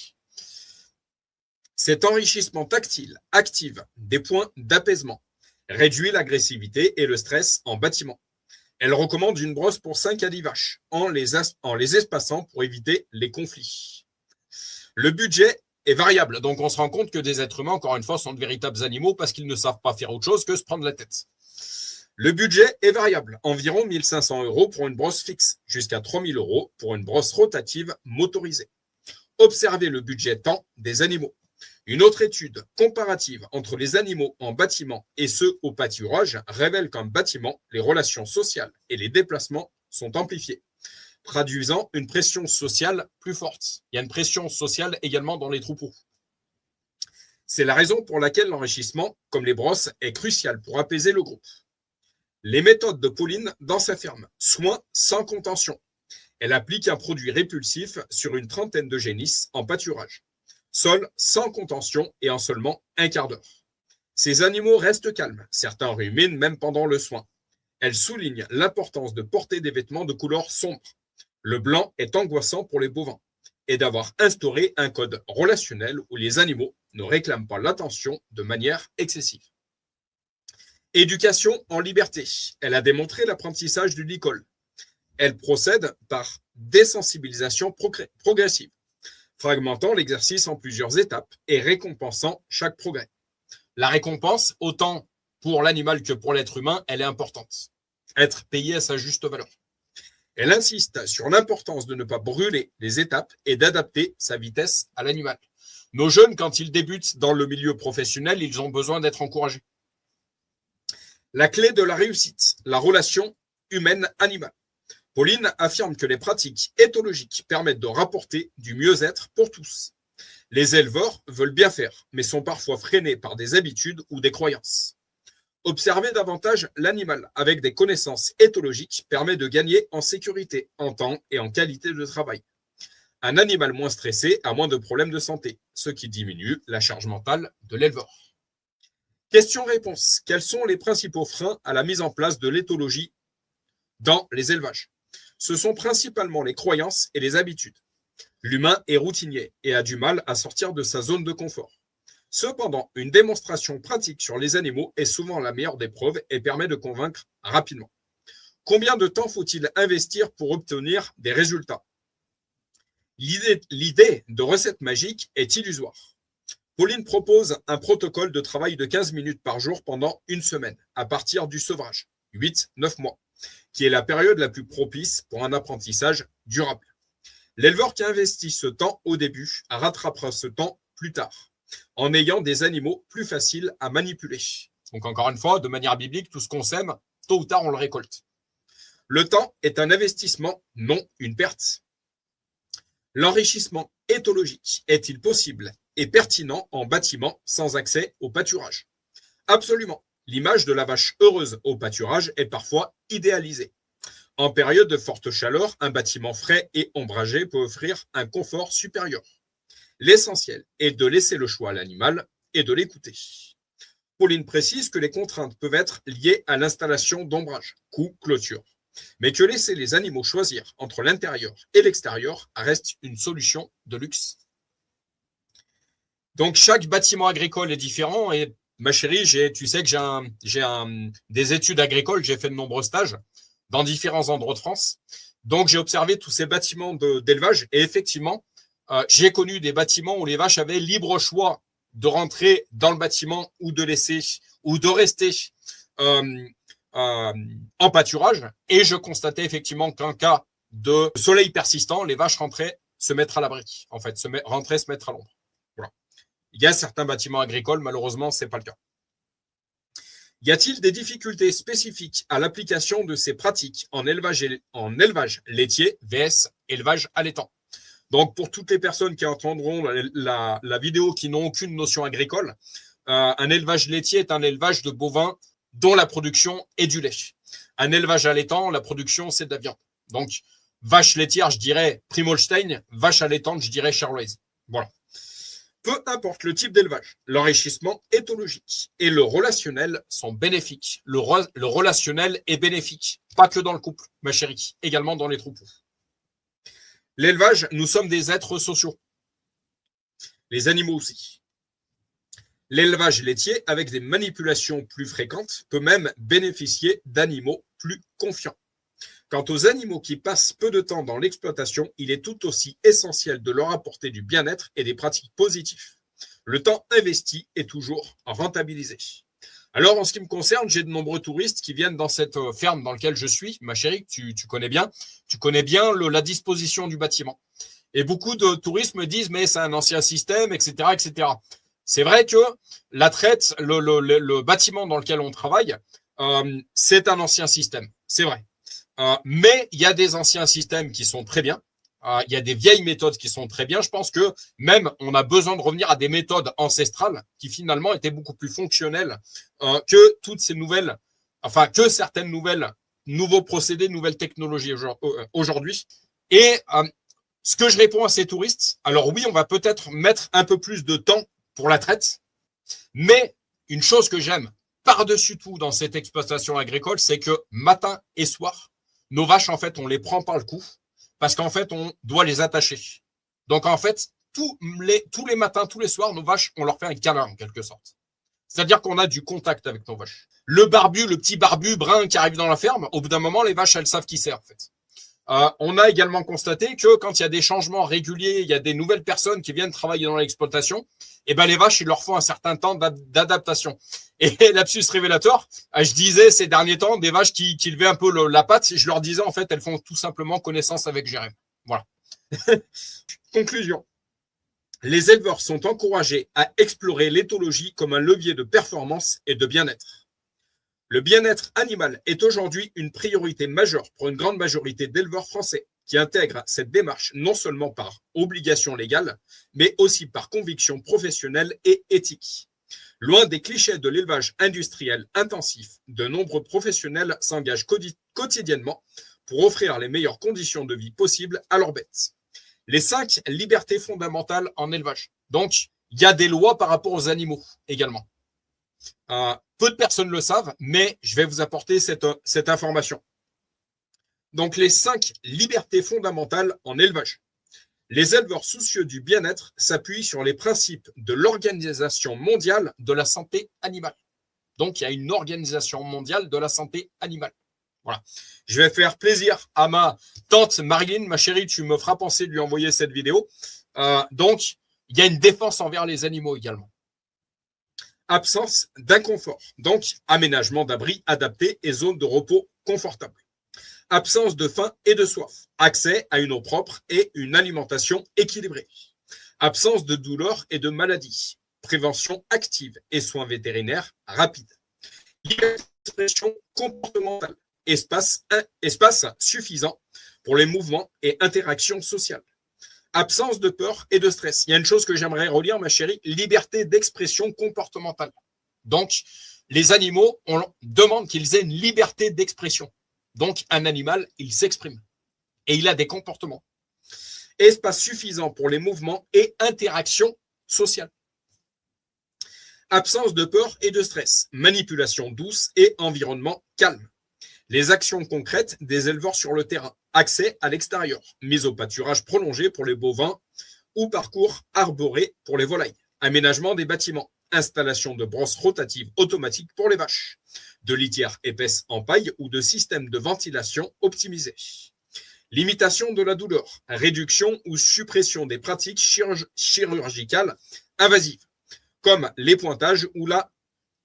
Cet enrichissement tactile active des points d'apaisement, réduit l'agressivité et le stress en bâtiment. Elle recommande une brosse pour 5 à 10 vaches en les espaçant pour éviter les conflits. Le budget est variable, donc on se rend compte que des êtres humains, encore une fois, sont de véritables animaux parce qu'ils ne savent pas faire autre chose que se prendre la tête. Le budget est variable, environ 1 500 € pour une brosse fixe, jusqu'à 3 000 € pour une brosse rotative motorisée. Observez le budget temps des animaux. Une autre étude comparative entre les animaux en bâtiment et ceux au pâturage révèle qu'en bâtiment, les relations sociales et les déplacements sont amplifiés, traduisant une pression sociale plus forte. Il y a une pression sociale également dans les troupeaux. C'est la raison pour laquelle l'enrichissement, comme les brosses, est crucial pour apaiser le groupe. Les méthodes de Pauline dans sa ferme. Soins sans contention. Elle applique un produit répulsif sur une trentaine de génisses en pâturage. Sol sans contention et en seulement un quart d'heure. Ces animaux restent calmes, certains ruminent même pendant le soin. Elle souligne l'importance de porter des vêtements de couleur sombre. Le blanc est angoissant pour les bovins et d'avoir instauré un code relationnel où les animaux ne réclament pas l'attention de manière excessive. Éducation en liberté. Elle a démontré l'apprentissage du licol. Elle procède par désensibilisation progressive, fragmentant l'exercice en plusieurs étapes et récompensant chaque progrès. La récompense, autant pour l'animal que pour l'être humain, elle est importante. Être payé à sa juste valeur. Elle insiste sur l'importance de ne pas brûler les étapes et d'adapter sa vitesse à l'animal. Nos jeunes, quand ils débutent dans le milieu professionnel, ils ont besoin d'être encouragés. La clé de la réussite, la relation humaine-animale. Pauline affirme que les pratiques éthologiques permettent de rapporter du mieux-être pour tous. Les éleveurs veulent bien faire, mais sont parfois freinés par des habitudes ou des croyances. Observer davantage l'animal avec des connaissances éthologiques permet de gagner en sécurité, en temps et en qualité de travail. Un animal moins stressé a moins de problèmes de santé, ce qui diminue la charge mentale de l'éleveur. Question-réponse. Quels sont les principaux freins à la mise en place de l'éthologie dans les élevages? Ce sont principalement les croyances et les habitudes. L'humain est routinier et a du mal à sortir de sa zone de confort. Cependant, une démonstration pratique sur les animaux est souvent la meilleure des preuves et permet de convaincre rapidement. Combien de temps faut-il investir pour obtenir des résultats? L'idée de recette magique est illusoire. Pauline propose un protocole de travail de 15 minutes par jour pendant une semaine, à partir du sevrage, 8-9 mois, qui est la période la plus propice pour un apprentissage durable. L'éleveur qui investit ce temps au début rattrapera ce temps plus tard, en ayant des animaux plus faciles à manipuler. Donc encore une fois, de manière biblique, tout ce qu'on sème, tôt ou tard, on le récolte. Le temps est un investissement, non une perte. L'enrichissement éthologique est-il possible et pertinent en bâtiment sans accès au pâturage? Absolument. L'image de la vache heureuse au pâturage est parfois idéalisée. En période de forte chaleur, un bâtiment frais et ombragé peut offrir un confort supérieur. L'essentiel est de laisser le choix à l'animal et de l'écouter. Pauline précise que les contraintes peuvent être liées à l'installation d'ombrage, coût, clôture, mais que laisser les animaux choisir entre l'intérieur et l'extérieur reste une solution de luxe. Donc chaque bâtiment agricole est différent et ma chérie, tu sais que j'ai des études agricoles, j'ai fait de nombreux stages dans différents endroits de France. Donc j'ai observé tous ces bâtiments d'élevage et effectivement, j'ai connu des bâtiments où les vaches avaient libre choix de rentrer dans le bâtiment ou de laisser ou de rester en pâturage. Et je constatais effectivement qu'en cas de soleil persistant, les vaches rentraient se mettre à l'abri, en fait, rentraient se mettre à l'ombre. Voilà. Il y a certains bâtiments agricoles, malheureusement, ce n'est pas le cas. Y a-t-il des difficultés spécifiques à l'application de ces pratiques en élevage laitier vs élevage allaitant? Donc, pour toutes les personnes qui entendront la vidéo qui n'ont aucune notion agricole, un élevage laitier est un élevage de bovins dont la production est du lait. Un élevage allaitant, la production, c'est de la viande. Donc, vache laitière, je dirais Primolstein, vache allaitante, je dirais Charloise. Voilà. Peu importe le type d'élevage, l'enrichissement éthologique et le relationnel sont bénéfiques. Le relationnel est bénéfique, pas que dans le couple, ma chérie, également dans les troupeaux. L'élevage, nous sommes des êtres sociaux. Les animaux aussi. L'élevage laitier, avec des manipulations plus fréquentes, peut même bénéficier d'animaux plus confiants. Quant aux animaux qui passent peu de temps dans l'exploitation, il est tout aussi essentiel de leur apporter du bien-être et des pratiques positives. Le temps investi est toujours rentabilisé. Alors, en ce qui me concerne, j'ai de nombreux touristes qui viennent dans cette ferme dans laquelle je suis. Ma chérie, tu connais bien. Tu connais bien la disposition du bâtiment. Et beaucoup de touristes me disent, mais c'est un ancien système, etc., etc. C'est vrai que la traite, le bâtiment dans lequel on travaille, c'est un ancien système. C'est vrai. Mais il y a des anciens systèmes qui sont très bien. Il y a des vieilles méthodes qui sont très bien. Je pense que même on a besoin de revenir à des méthodes ancestrales qui finalement étaient beaucoup plus fonctionnelles que toutes ces nouvelles, enfin que certaines nouveaux procédés, nouvelles technologies aujourd'hui. Et ce que je réponds à ces touristes, alors oui, on va peut-être mettre un peu plus de temps pour la traite, mais une chose que j'aime par-dessus tout dans cette exploitation agricole, c'est que matin et soir, nos vaches, en fait, on les prend par le cou parce qu'en fait, on doit les attacher. Donc, en fait, tous les matins, tous les soirs, nos vaches, on leur fait un câlin, en quelque sorte. C'est-à-dire qu'on a du contact avec nos vaches. Le petit barbu brun qui arrive dans la ferme, au bout d'un moment, les vaches, elles savent qui c'est, en fait. On a également constaté que quand il y a des changements réguliers, il y a des nouvelles personnes qui viennent travailler dans l'exploitation, et ben les vaches, il leur faut un certain temps d'adaptation. Et lapsus révélateur, je disais ces derniers temps, des vaches qui levaient un peu la patte, je leur disais en fait, elles font tout simplement connaissance avec Jérém. Voilà. Conclusion. Les éleveurs sont encouragés à explorer l'éthologie comme un levier de performance et de bien-être. Le bien-être animal est aujourd'hui une priorité majeure pour une grande majorité d'éleveurs français qui intègrent cette démarche non seulement par obligation légale, mais aussi par conviction professionnelle et éthique. Loin des clichés de l'élevage industriel intensif, de nombreux professionnels s'engagent quotidiennement pour offrir les meilleures conditions de vie possibles à leurs bêtes. Les 5 libertés fondamentales en élevage. Donc, il y a des lois par rapport aux animaux également. Peu de personnes le savent, mais je vais vous apporter cette information. Donc, les 5 libertés fondamentales en élevage. Les éleveurs soucieux du bien-être s'appuient sur les principes de l'Organisation mondiale de la santé animale. Donc, il y a une Organisation mondiale de la santé animale. Voilà. Je vais faire plaisir à ma tante Marilyn, ma chérie, tu me feras penser de lui envoyer cette vidéo. Donc, il y a une défense envers les animaux également. Absence d'inconfort, donc aménagement d'abris adaptés et zones de repos confortables. Absence de faim et de soif, accès à une eau propre et une alimentation équilibrée. Absence de douleur et de maladie, prévention active et soins vétérinaires rapides. Liberté d'expression comportementale, espace suffisant pour les mouvements et interactions sociales. Absence de peur et de stress. Il y a une chose que j'aimerais relire, ma chérie, liberté d'expression comportementale. Donc, les animaux, on demande qu'ils aient une liberté d'expression. Donc, un animal, il s'exprime et il a des comportements. Espace suffisant pour les mouvements et interactions sociales. Absence de peur et de stress. Manipulation douce et environnement calme. Les actions concrètes des éleveurs sur le terrain. Accès à l'extérieur. Mise au pâturage prolongé pour les bovins ou parcours arboré pour les volailles. Aménagement des bâtiments. Installation de brosses rotatives automatiques pour les vaches. De litières épaisses en paille ou de systèmes de ventilation optimisés. Limitation de la douleur. Réduction ou suppression des pratiques chirurgicales invasives, comme les pointages ou la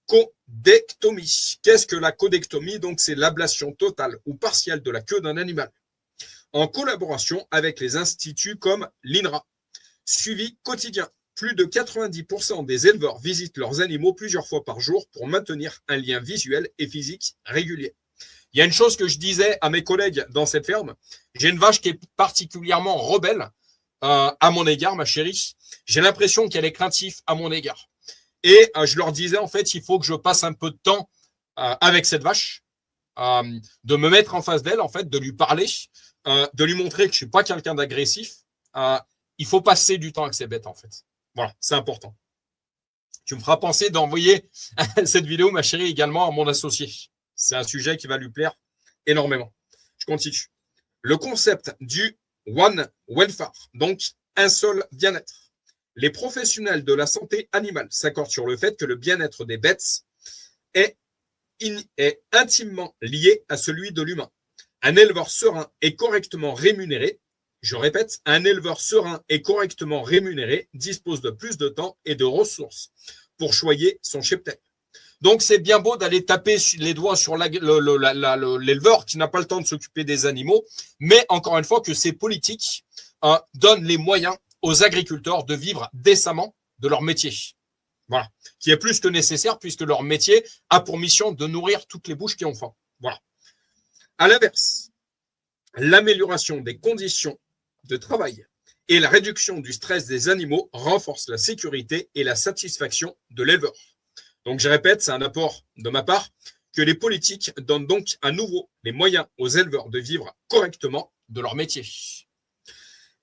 codectomie. Qu'est-ce que la codectomie? Donc, c'est l'ablation totale ou partielle de la queue d'un animal. En collaboration avec les instituts comme l'INRA. Suivi quotidien. Plus de 90% des éleveurs visitent leurs animaux plusieurs fois par jour pour maintenir un lien visuel et physique régulier. Il y a une chose que je disais à mes collègues dans cette ferme. J'ai une vache qui est particulièrement rebelle à mon égard, ma chérie. J'ai l'impression qu'elle est craintive à mon égard. Et je leur disais, en fait, il faut que je passe un peu de temps avec cette vache, de me mettre en face d'elle, en fait, de lui parler, de lui montrer que je suis pas quelqu'un d'agressif. Il faut passer du temps avec ces bêtes, en fait. Voilà, c'est important. Tu me feras penser d'envoyer cette vidéo, ma chérie, également à mon associé. C'est un sujet qui va lui plaire énormément. Je continue. Le concept du One Welfare, donc un seul bien-être. Les professionnels de la santé animale s'accordent sur le fait que le bien-être des bêtes est intimement lié à celui de l'humain. Un éleveur serein et correctement rémunéré, je répète, un éleveur serein et correctement rémunéré dispose de plus de temps et de ressources pour choyer son cheptel. Donc, c'est bien beau d'aller taper les doigts sur l'éleveur qui n'a pas le temps de s'occuper des animaux, mais encore une fois que ces politiques donnent les moyens aux agriculteurs de vivre décemment de leur métier. Voilà, qui est plus que nécessaire puisque leur métier a pour mission de nourrir toutes les bouches qui ont faim. Voilà. À l'inverse, l'amélioration des conditions de travail et la réduction du stress des animaux renforcent la sécurité et la satisfaction de l'éleveur. Donc, je répète, c'est un apport de ma part que les politiques donnent donc à nouveau les moyens aux éleveurs de vivre correctement de leur métier.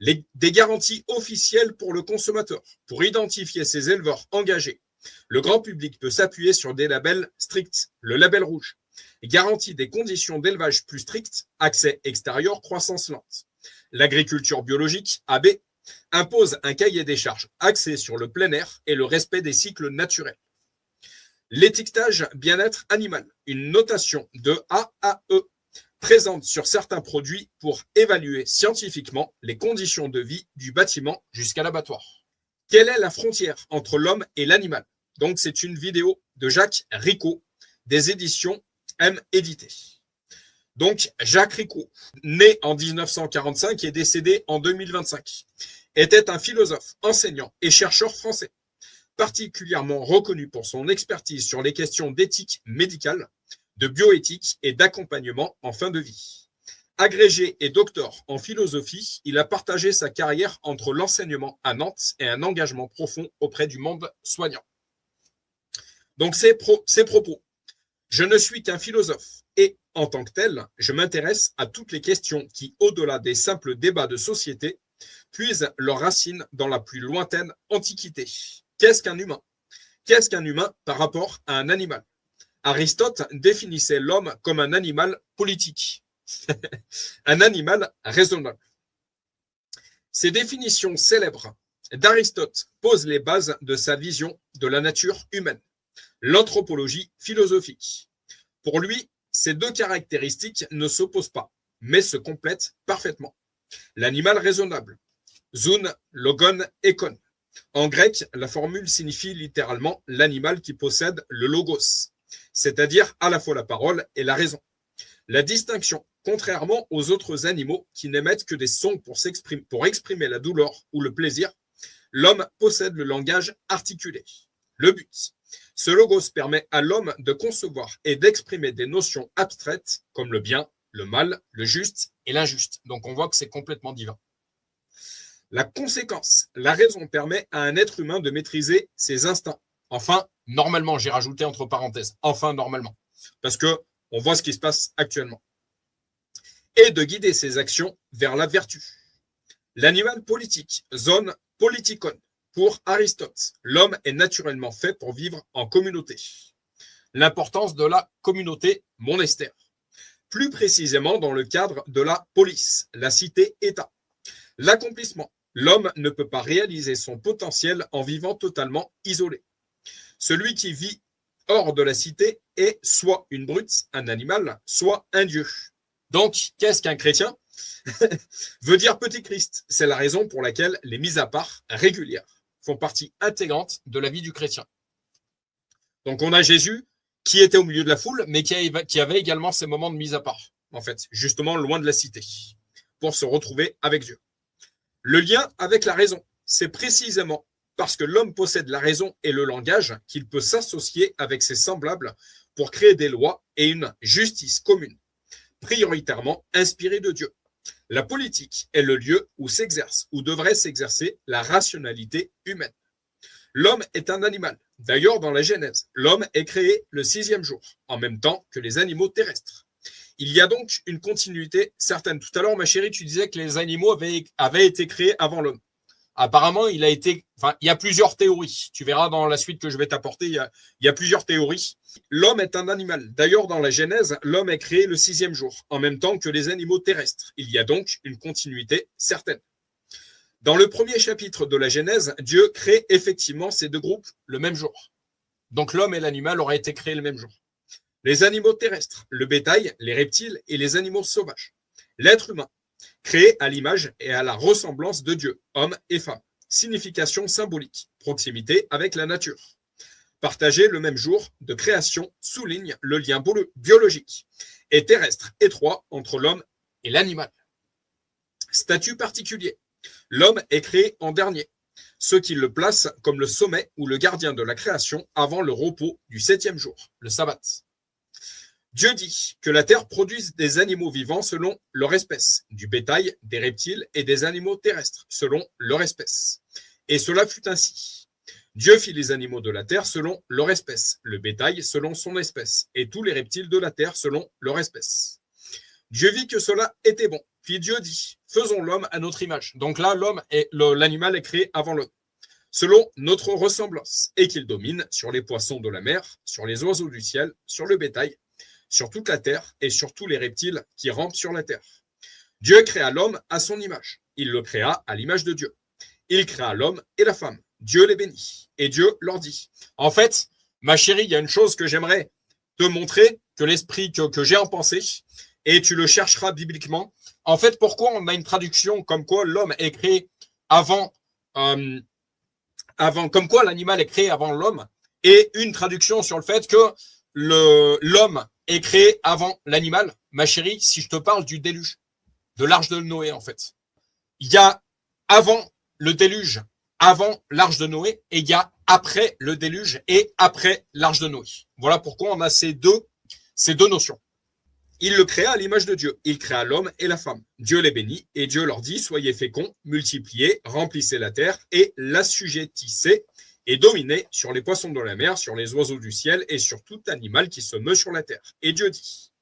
Des garanties officielles pour le consommateur, pour identifier ces éleveurs engagés. Le grand public peut s'appuyer sur des labels stricts, le label rouge, garantit des conditions d'élevage plus strictes, accès extérieur, croissance lente. L'agriculture biologique, AB, impose un cahier des charges axé sur le plein air et le respect des cycles naturels. L'étiquetage bien-être animal, une notation de A à E, présente sur certains produits pour évaluer scientifiquement les conditions de vie du bâtiment jusqu'à l'abattoir. Quelle est la frontière entre l'homme et l'animal? Donc, c'est une vidéo de Jacques Ricot, des éditions M Édité. Donc, Jacques Ricot, né en 1945 et décédé en 2025, était un philosophe, enseignant et chercheur français, particulièrement reconnu pour son expertise sur les questions d'éthique médicale, de bioéthique et d'accompagnement en fin de vie. Agrégé et docteur en philosophie, il a partagé sa carrière entre l'enseignement à Nantes et un engagement profond auprès du monde soignant. Donc, ses propos. Je ne suis qu'un philosophe et, en tant que tel, je m'intéresse à toutes les questions qui, au-delà des simples débats de société, puisent leurs racines dans la plus lointaine antiquité. Qu'est-ce qu'un humain? Qu'est-ce qu'un humain par rapport à un animal? Aristote définissait l'homme comme un animal politique, un animal raisonnable. Ces définitions célèbres d'Aristote posent les bases de sa vision de la nature humaine, l'anthropologie philosophique. Pour lui, ces deux caractéristiques ne s'opposent pas, mais se complètent parfaitement. L'animal raisonnable, zoon, logon, ekon. En grec, la formule signifie littéralement l'animal qui possède le logos, c'est-à-dire à la fois la parole et la raison. La distinction, contrairement aux autres animaux qui n'émettent que des sons pour exprimer la douleur ou le plaisir, l'homme possède le langage articulé. Le but, ce logos permet à l'homme de concevoir et d'exprimer des notions abstraites comme le bien, le mal, le juste et l'injuste. Donc on voit que c'est complètement divin. La conséquence, la raison permet à un être humain de maîtriser ses instincts. Enfin, normalement, j'ai rajouté entre parenthèses, enfin normalement, parce que on voit ce qui se passe actuellement. Et de guider ses actions vers la vertu. L'animal politique, zone politikon. Pour Aristote, l'homme est naturellement fait pour vivre en communauté. L'importance de la communauté monastère. Plus précisément dans le cadre de la police, la cité-État. L'accomplissement. L'homme ne peut pas réaliser son potentiel en vivant totalement isolé. Celui qui vit hors de la cité est soit une brute, un animal, soit un dieu. Donc, qu'est-ce qu'un chrétien? Veut dire petit Christ. C'est la raison pour laquelle les mises à part régulières font partie intégrante de la vie du chrétien. Donc, on a Jésus qui était au milieu de la foule, mais qui avait également ses moments de mise à part, en fait, justement loin de la cité, pour se retrouver avec Dieu. Le lien avec la raison, c'est précisément parce que l'homme possède la raison et le langage, qu'il peut s'associer avec ses semblables pour créer des lois et une justice commune, prioritairement inspirée de Dieu. La politique est le lieu où s'exerce, où devrait s'exercer la rationalité humaine. L'homme est un animal. D'ailleurs, dans la Genèse, l'homme est créé le 6e jour, en même temps que les animaux terrestres. Il y a donc une continuité certaine. Tout à l'heure, ma chérie, tu disais que les animaux avaient été créés avant l'homme. Apparemment, il y a plusieurs théories. Tu verras dans la suite que je vais t'apporter, il y a plusieurs théories. L'homme est un animal. D'ailleurs, dans la Genèse, l'homme est créé le 6e jour, en même temps que les animaux terrestres. Il y a donc une continuité certaine. Dans le premier chapitre de la Genèse, Dieu crée effectivement ces deux groupes le même jour. Donc l'homme et l'animal auraient été créés le même jour. Les animaux terrestres, le bétail, les reptiles et les animaux sauvages. L'être humain, créé à l'image et à la ressemblance de Dieu, homme et femme. Signification symbolique, proximité avec la nature. Partager le même jour de création souligne le lien biologique et terrestre étroit entre l'homme et l'animal. Statut particulier. L'homme est créé en dernier, ce qui le place comme le sommet ou le gardien de la création avant le repos du 7e jour, le sabbat. Dieu dit que la terre produise des animaux vivants selon leur espèce, du bétail, des reptiles et des animaux terrestres selon leur espèce. Et cela fut ainsi. Dieu fit les animaux de la terre selon leur espèce, le bétail selon son espèce, et tous les reptiles de la terre selon leur espèce. Dieu vit que cela était bon. Puis Dieu dit, faisons l'homme à notre image. Donc là, l'animal est créé avant l'homme, selon notre ressemblance, et qu'il domine sur les poissons de la mer, sur les oiseaux du ciel, sur le bétail, sur toute la terre et sur tous les reptiles qui rampent sur la terre. Dieu créa l'homme à son image. Il le créa à l'image de Dieu. Il créa l'homme et la femme. Dieu les bénit. Et Dieu leur dit. En fait, ma chérie, il y a une chose que j'aimerais te montrer, que l'esprit que j'ai en pensée, et tu le chercheras bibliquement. En fait, pourquoi on a une traduction comme quoi l'homme est créé avant comme quoi l'animal est créé avant l'homme, et une traduction sur le fait que l'homme est créé avant l'animal. Ma chérie, si je te parle du déluge, de l'arche de Noé, en fait. Il y a avant le déluge, avant l'arche de Noé, et il y a après le déluge et après l'arche de Noé. Voilà pourquoi on a ces deux notions. Il le créa à l'image de Dieu. Il créa l'homme et la femme. Dieu les bénit et Dieu leur dit, soyez féconds, multipliez, remplissez la terre et l'assujettissez et dominez sur les poissons de la mer, sur les oiseaux du ciel et sur tout animal qui se meut sur la terre. Et Dieu dit,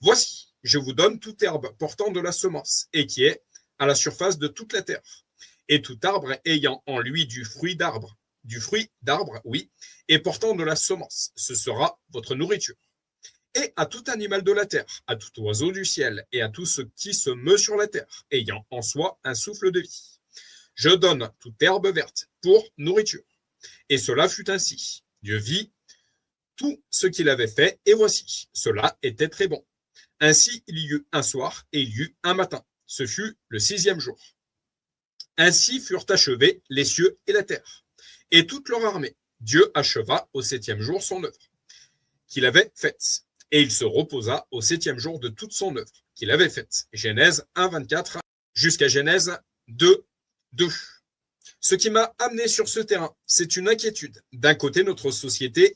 voici, je vous donne toute herbe portant de la semence et qui est à la surface de toute la terre. Et tout arbre ayant en lui du fruit d'arbre, oui, et portant de la semence, ce sera votre nourriture. Et à tout animal de la terre, à tout oiseau du ciel, et à tout ce qui se meut sur la terre, ayant en soi un souffle de vie. Je donne toute herbe verte pour nourriture. Et cela fut ainsi. Dieu vit tout ce qu'il avait fait, et voici, cela était très bon. Ainsi il y eut un soir, et il y eut un matin. Ce fut le 6e jour. Ainsi furent achevés les cieux et la terre, et toute leur armée. Dieu acheva au 7e jour son œuvre qu'il avait faite. Et il se reposa au 7e jour de toute son œuvre qu'il avait faite. Genèse 1, 24 jusqu'à Genèse 2, 2. Ce qui m'a amené sur ce terrain, c'est une inquiétude. D'un côté, notre société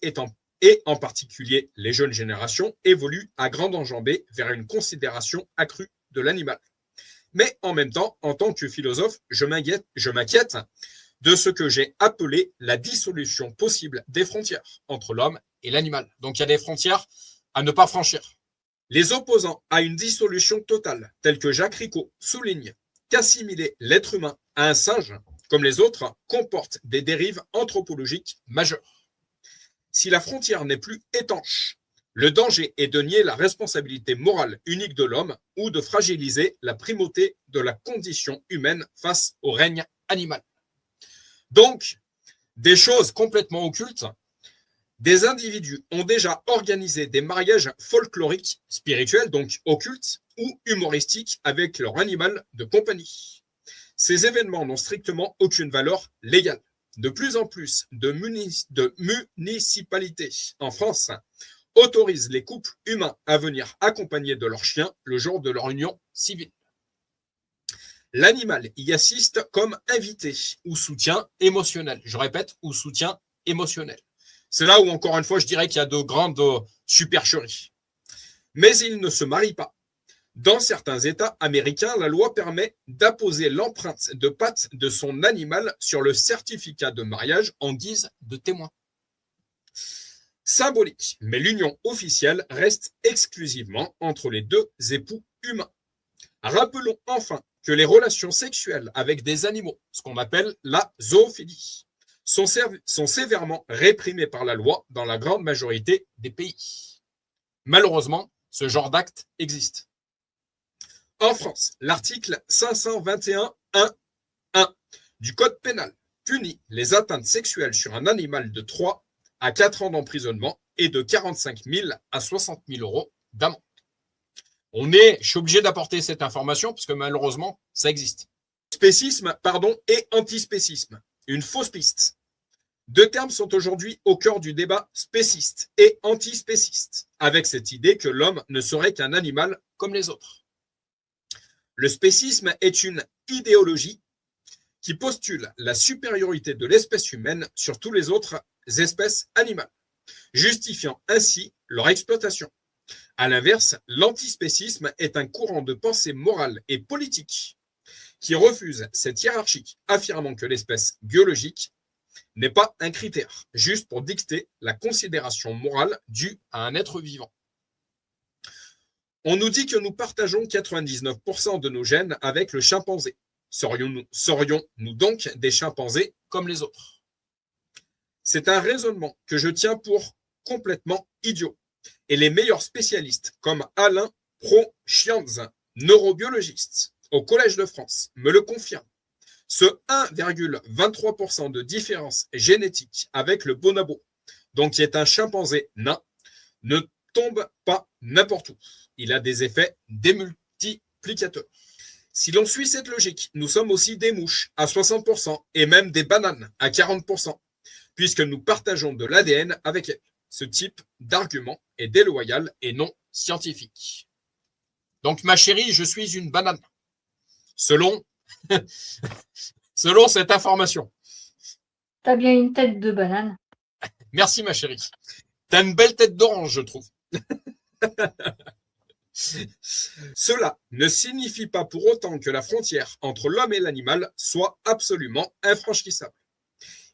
et en particulier les jeunes générations évoluent à grande enjambée vers une considération accrue de l'animal. Mais en même temps, en tant que philosophe, je m'inquiète de ce que j'ai appelé la dissolution possible des frontières entre l'homme et l'animal. Donc il y a des frontières à ne pas franchir. Les opposants à une dissolution totale, tels que Jacques Ricot, soulignent qu'assimiler l'être humain à un singe, comme les autres, comporte des dérives anthropologiques majeures. Si la frontière n'est plus étanche, le danger est de nier la responsabilité morale unique de l'homme ou de fragiliser la primauté de la condition humaine face au règne animal. Donc, des choses complètement occultes. Des individus ont déjà organisé des mariages folkloriques, spirituels, donc occultes, ou humoristiques avec leur animal de compagnie. Ces événements n'ont strictement aucune valeur légale. De plus en plus de municipalités en France autorisent les couples humains à venir accompagnés de leurs chiens le jour de leur union civile. L'animal y assiste comme invité ou soutien émotionnel. Je répète, ou soutien émotionnel. C'est là où, encore une fois, je dirais qu'il y a de grandes supercheries. Mais il ne se marie pas. Dans certains États américains, la loi permet d'apposer l'empreinte de patte de son animal sur le certificat de mariage en guise de témoin. Symbolique, mais l'union officielle reste exclusivement entre les deux époux humains. Rappelons enfin que les relations sexuelles avec des animaux, ce qu'on appelle la zoophilie, sont sévèrement réprimées par la loi dans la grande majorité des pays. Malheureusement, ce genre d'acte existe. En France, l'article 521.1.1 du Code pénal punit les atteintes sexuelles sur un animal de 3 à 4 ans d'emprisonnement et de 45 000 à 60 000 euros d'amende. Je suis obligé d'apporter cette information parce que malheureusement, ça existe. Spécisme, et antispécisme. Une fausse piste. Deux termes sont aujourd'hui au cœur du débat spéciste et antispéciste, avec cette idée que l'homme ne serait qu'un animal comme les autres. Le spécisme est une idéologie qui postule la supériorité de l'espèce humaine sur toutes les autres espèces animales, justifiant ainsi leur exploitation. À l'inverse, l'antispécisme est un courant de pensée morale et politique qui refuse cette hiérarchie, affirmant que l'espèce biologique n'est pas un critère, juste pour dicter la considération morale due à un être vivant. On nous dit que nous partageons 99% de nos gènes avec le chimpanzé. Serions-nous donc des chimpanzés comme les autres? C'est un raisonnement que je tiens pour complètement idiot. Et les meilleurs spécialistes, comme Alain Proscienz, neurobiologiste au Collège de France, me le confirment. Ce 1,23% de différence génétique avec le bonobo, donc qui est un chimpanzé nain, ne tombe pas n'importe où. Il a des effets démultiplicateurs. Si l'on suit cette logique, nous sommes aussi des mouches à 60% et même des bananes à 40%, puisque nous partageons de l'ADN avec elles. Ce type d'argument est déloyal et non scientifique. Donc, ma chérie, je suis une banane. Selon cette information. T'as bien une tête de banane. Merci, ma chérie. T'as une belle tête d'orange, je trouve. Cela ne signifie pas pour autant que la frontière entre l'homme et l'animal soit absolument infranchissable.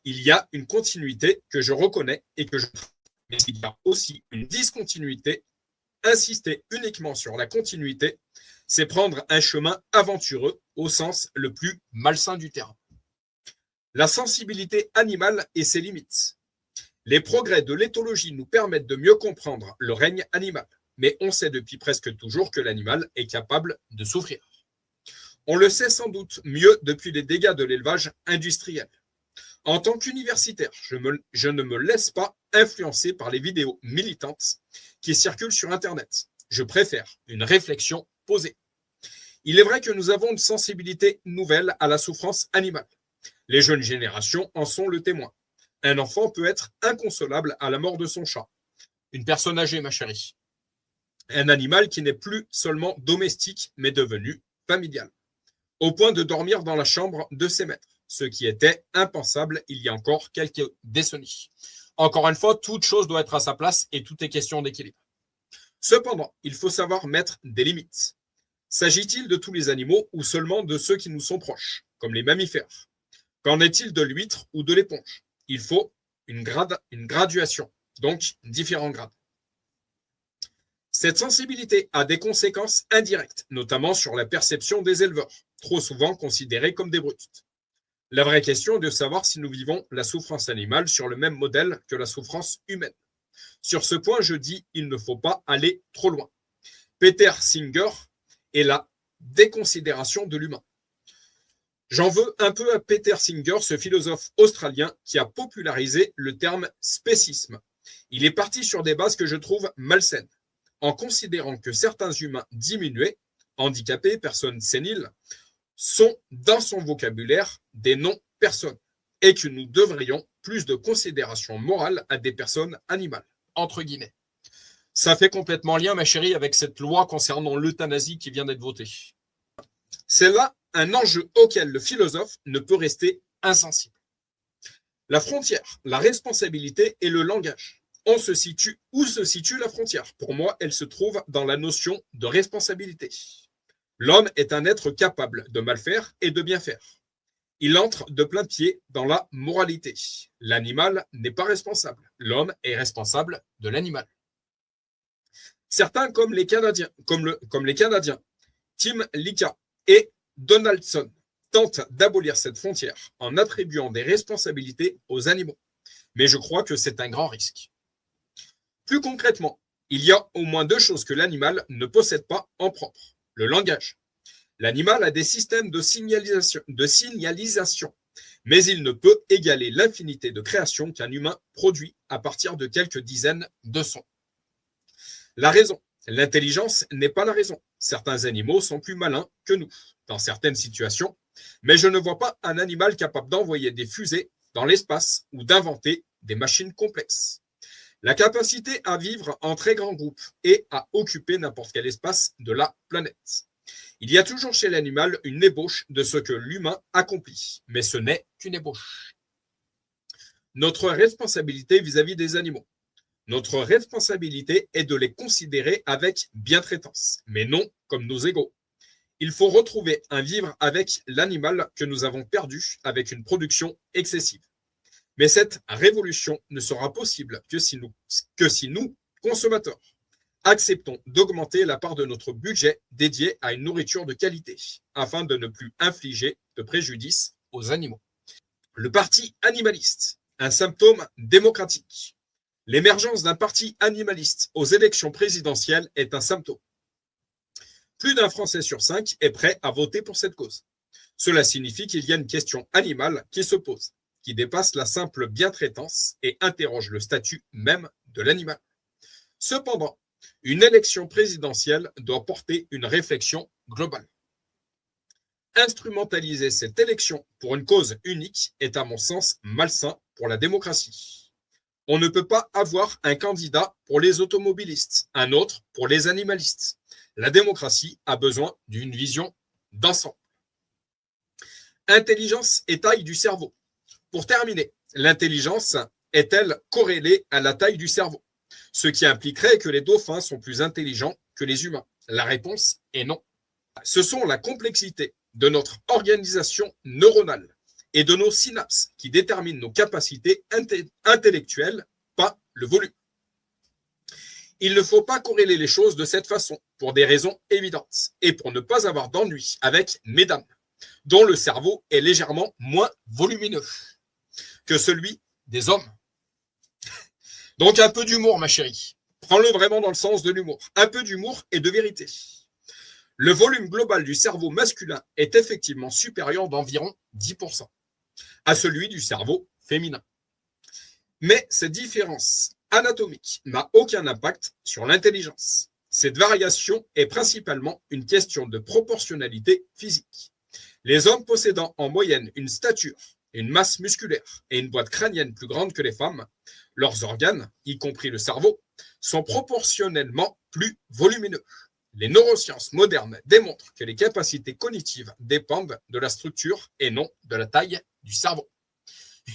Il y a une continuité que je reconnais et que je travaille. Mais il y a aussi une discontinuité. Insister uniquement sur la continuité, c'est prendre un chemin aventureux au sens le plus malsain du terme. La sensibilité animale et ses limites. Les progrès de l'éthologie nous permettent de mieux comprendre le règne animal, mais on sait depuis presque toujours que l'animal est capable de souffrir. On le sait sans doute mieux depuis les dégâts de l'élevage industriel. En tant qu'universitaire, je ne me laisse pas influencer par les vidéos militantes qui circulent sur Internet. Je préfère une réflexion posée. Il est vrai que nous avons une sensibilité nouvelle à la souffrance animale. Les jeunes générations en sont le témoin. Un enfant peut être inconsolable à la mort de son chat. Une personne âgée, ma chérie. Un animal qui n'est plus seulement domestique, mais devenu familial. Au point de dormir dans la chambre de ses maîtres. Ce qui était impensable il y a encore quelques décennies. Encore une fois, toute chose doit être à sa place et tout est question d'équilibre. Cependant, il faut savoir mettre des limites. S'agit-il de tous les animaux ou seulement de ceux qui nous sont proches, comme les mammifères? Qu'en est-il de l'huître ou de l'éponge? Il faut une graduation, donc différents grades. Cette sensibilité a des conséquences indirectes, notamment sur la perception des éleveurs, trop souvent considérés comme des brutes. La vraie question est de savoir si nous vivons la souffrance animale sur le même modèle que la souffrance humaine. Sur ce point, je dis il ne faut pas aller trop loin. Peter Singer est la déconsidération de l'humain. J'en veux un peu à Peter Singer, ce philosophe australien qui a popularisé le terme spécisme. Il est parti sur des bases que je trouve malsaines, en considérant que certains humains diminués, handicapés, personnes séniles, sont dans son vocabulaire des non-personnes et que nous devrions plus de considération morale à des personnes animales, entre guillemets. Ça fait complètement lien, ma chérie, avec cette loi concernant l'euthanasie qui vient d'être votée. C'est là un enjeu auquel le philosophe ne peut rester insensible. La frontière, la responsabilité et le langage. Où se situe la frontière? Pour moi, elle se trouve dans la notion de responsabilité. L'homme est un être capable de mal faire et de bien faire. Il entre de plein pied dans la moralité. L'animal n'est pas responsable. L'homme est responsable de l'animal. Certains, comme les Canadiens, Tim Lika et Donaldson, tentent d'abolir cette frontière en attribuant des responsabilités aux animaux. Mais je crois que c'est un grand risque. Plus concrètement, il y a au moins deux choses que l'animal ne possède pas en propre. Le langage. L'animal a des systèmes de signalisation, mais il ne peut égaler l'infinité de créations qu'un humain produit à partir de quelques dizaines de sons. La raison. L'intelligence n'est pas la raison. Certains animaux sont plus malins que nous, dans certaines situations, mais je ne vois pas un animal capable d'envoyer des fusées dans l'espace ou d'inventer des machines complexes. La capacité à vivre en très grands groupes et à occuper n'importe quel espace de la planète. Il y a toujours chez l'animal une ébauche de ce que l'humain accomplit, mais ce n'est qu'une ébauche. Notre responsabilité vis-à-vis des animaux. Notre responsabilité est de les considérer avec bientraitance, mais non comme nos égaux. Il faut retrouver un vivre avec l'animal que nous avons perdu avec une production excessive. Mais cette révolution ne sera possible que si nous, consommateurs, acceptons d'augmenter la part de notre budget dédié à une nourriture de qualité, afin de ne plus infliger de préjudice aux animaux. Le parti animaliste, un symptôme démocratique. L'émergence d'un parti animaliste aux élections présidentielles est un symptôme. Plus d'un Français sur 5 est prêt à voter pour cette cause. Cela signifie qu'il y a une question animale qui se pose, qui dépasse la simple bientraitance et interroge le statut même de l'animal. Cependant, une élection présidentielle doit porter une réflexion globale. Instrumentaliser cette élection pour une cause unique est à mon sens malsain pour la démocratie. On ne peut pas avoir un candidat pour les automobilistes, un autre pour les animalistes. La démocratie a besoin d'une vision d'ensemble. Intelligence et taille du cerveau. Pour terminer, l'intelligence est-elle corrélée à la taille du cerveau? Ce qui impliquerait que les dauphins sont plus intelligents que les humains. La réponse est non. Ce sont la complexité de notre organisation neuronale et de nos synapses qui déterminent nos capacités intellectuelles, pas le volume. Il ne faut pas corréler les choses de cette façon, pour des raisons évidentes, et pour ne pas avoir d'ennui avec mesdames, dont le cerveau est légèrement moins volumineux que celui des hommes. Donc un peu d'humour, ma chérie. Prends-le vraiment dans le sens de l'humour. Un peu d'humour et de vérité. Le volume global du cerveau masculin est effectivement supérieur d'environ 10% à celui du cerveau féminin. Mais cette différence anatomique n'a aucun impact sur l'intelligence. Cette variation est principalement une question de proportionnalité physique. Les hommes possédant en moyenne une stature, une masse musculaire et une boîte crânienne plus grande que les femmes, leurs organes, y compris le cerveau, sont proportionnellement plus volumineux. Les neurosciences modernes démontrent que les capacités cognitives dépendent de la structure et non de la taille du cerveau.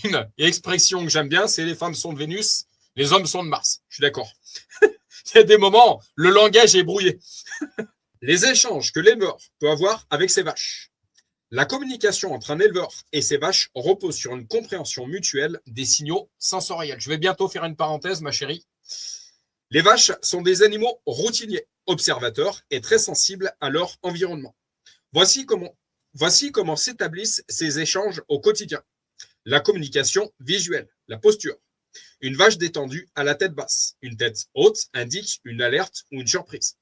Une expression que j'aime bien, c'est les femmes sont de Vénus, les hommes sont de Mars. Je suis d'accord. Il y a des moments, le langage est brouillé. Les échanges que l'éleveur peut avoir avec ses vaches. La communication entre un éleveur et ses vaches repose sur une compréhension mutuelle des signaux sensoriels. Je vais bientôt faire une parenthèse, ma chérie. Les vaches sont des animaux routiniers, observateurs et très sensibles à leur environnement. Voici comment s'établissent ces échanges au quotidien. La communication visuelle, la posture. Une vache détendue à la tête basse, une tête haute indique une alerte ou une surprise.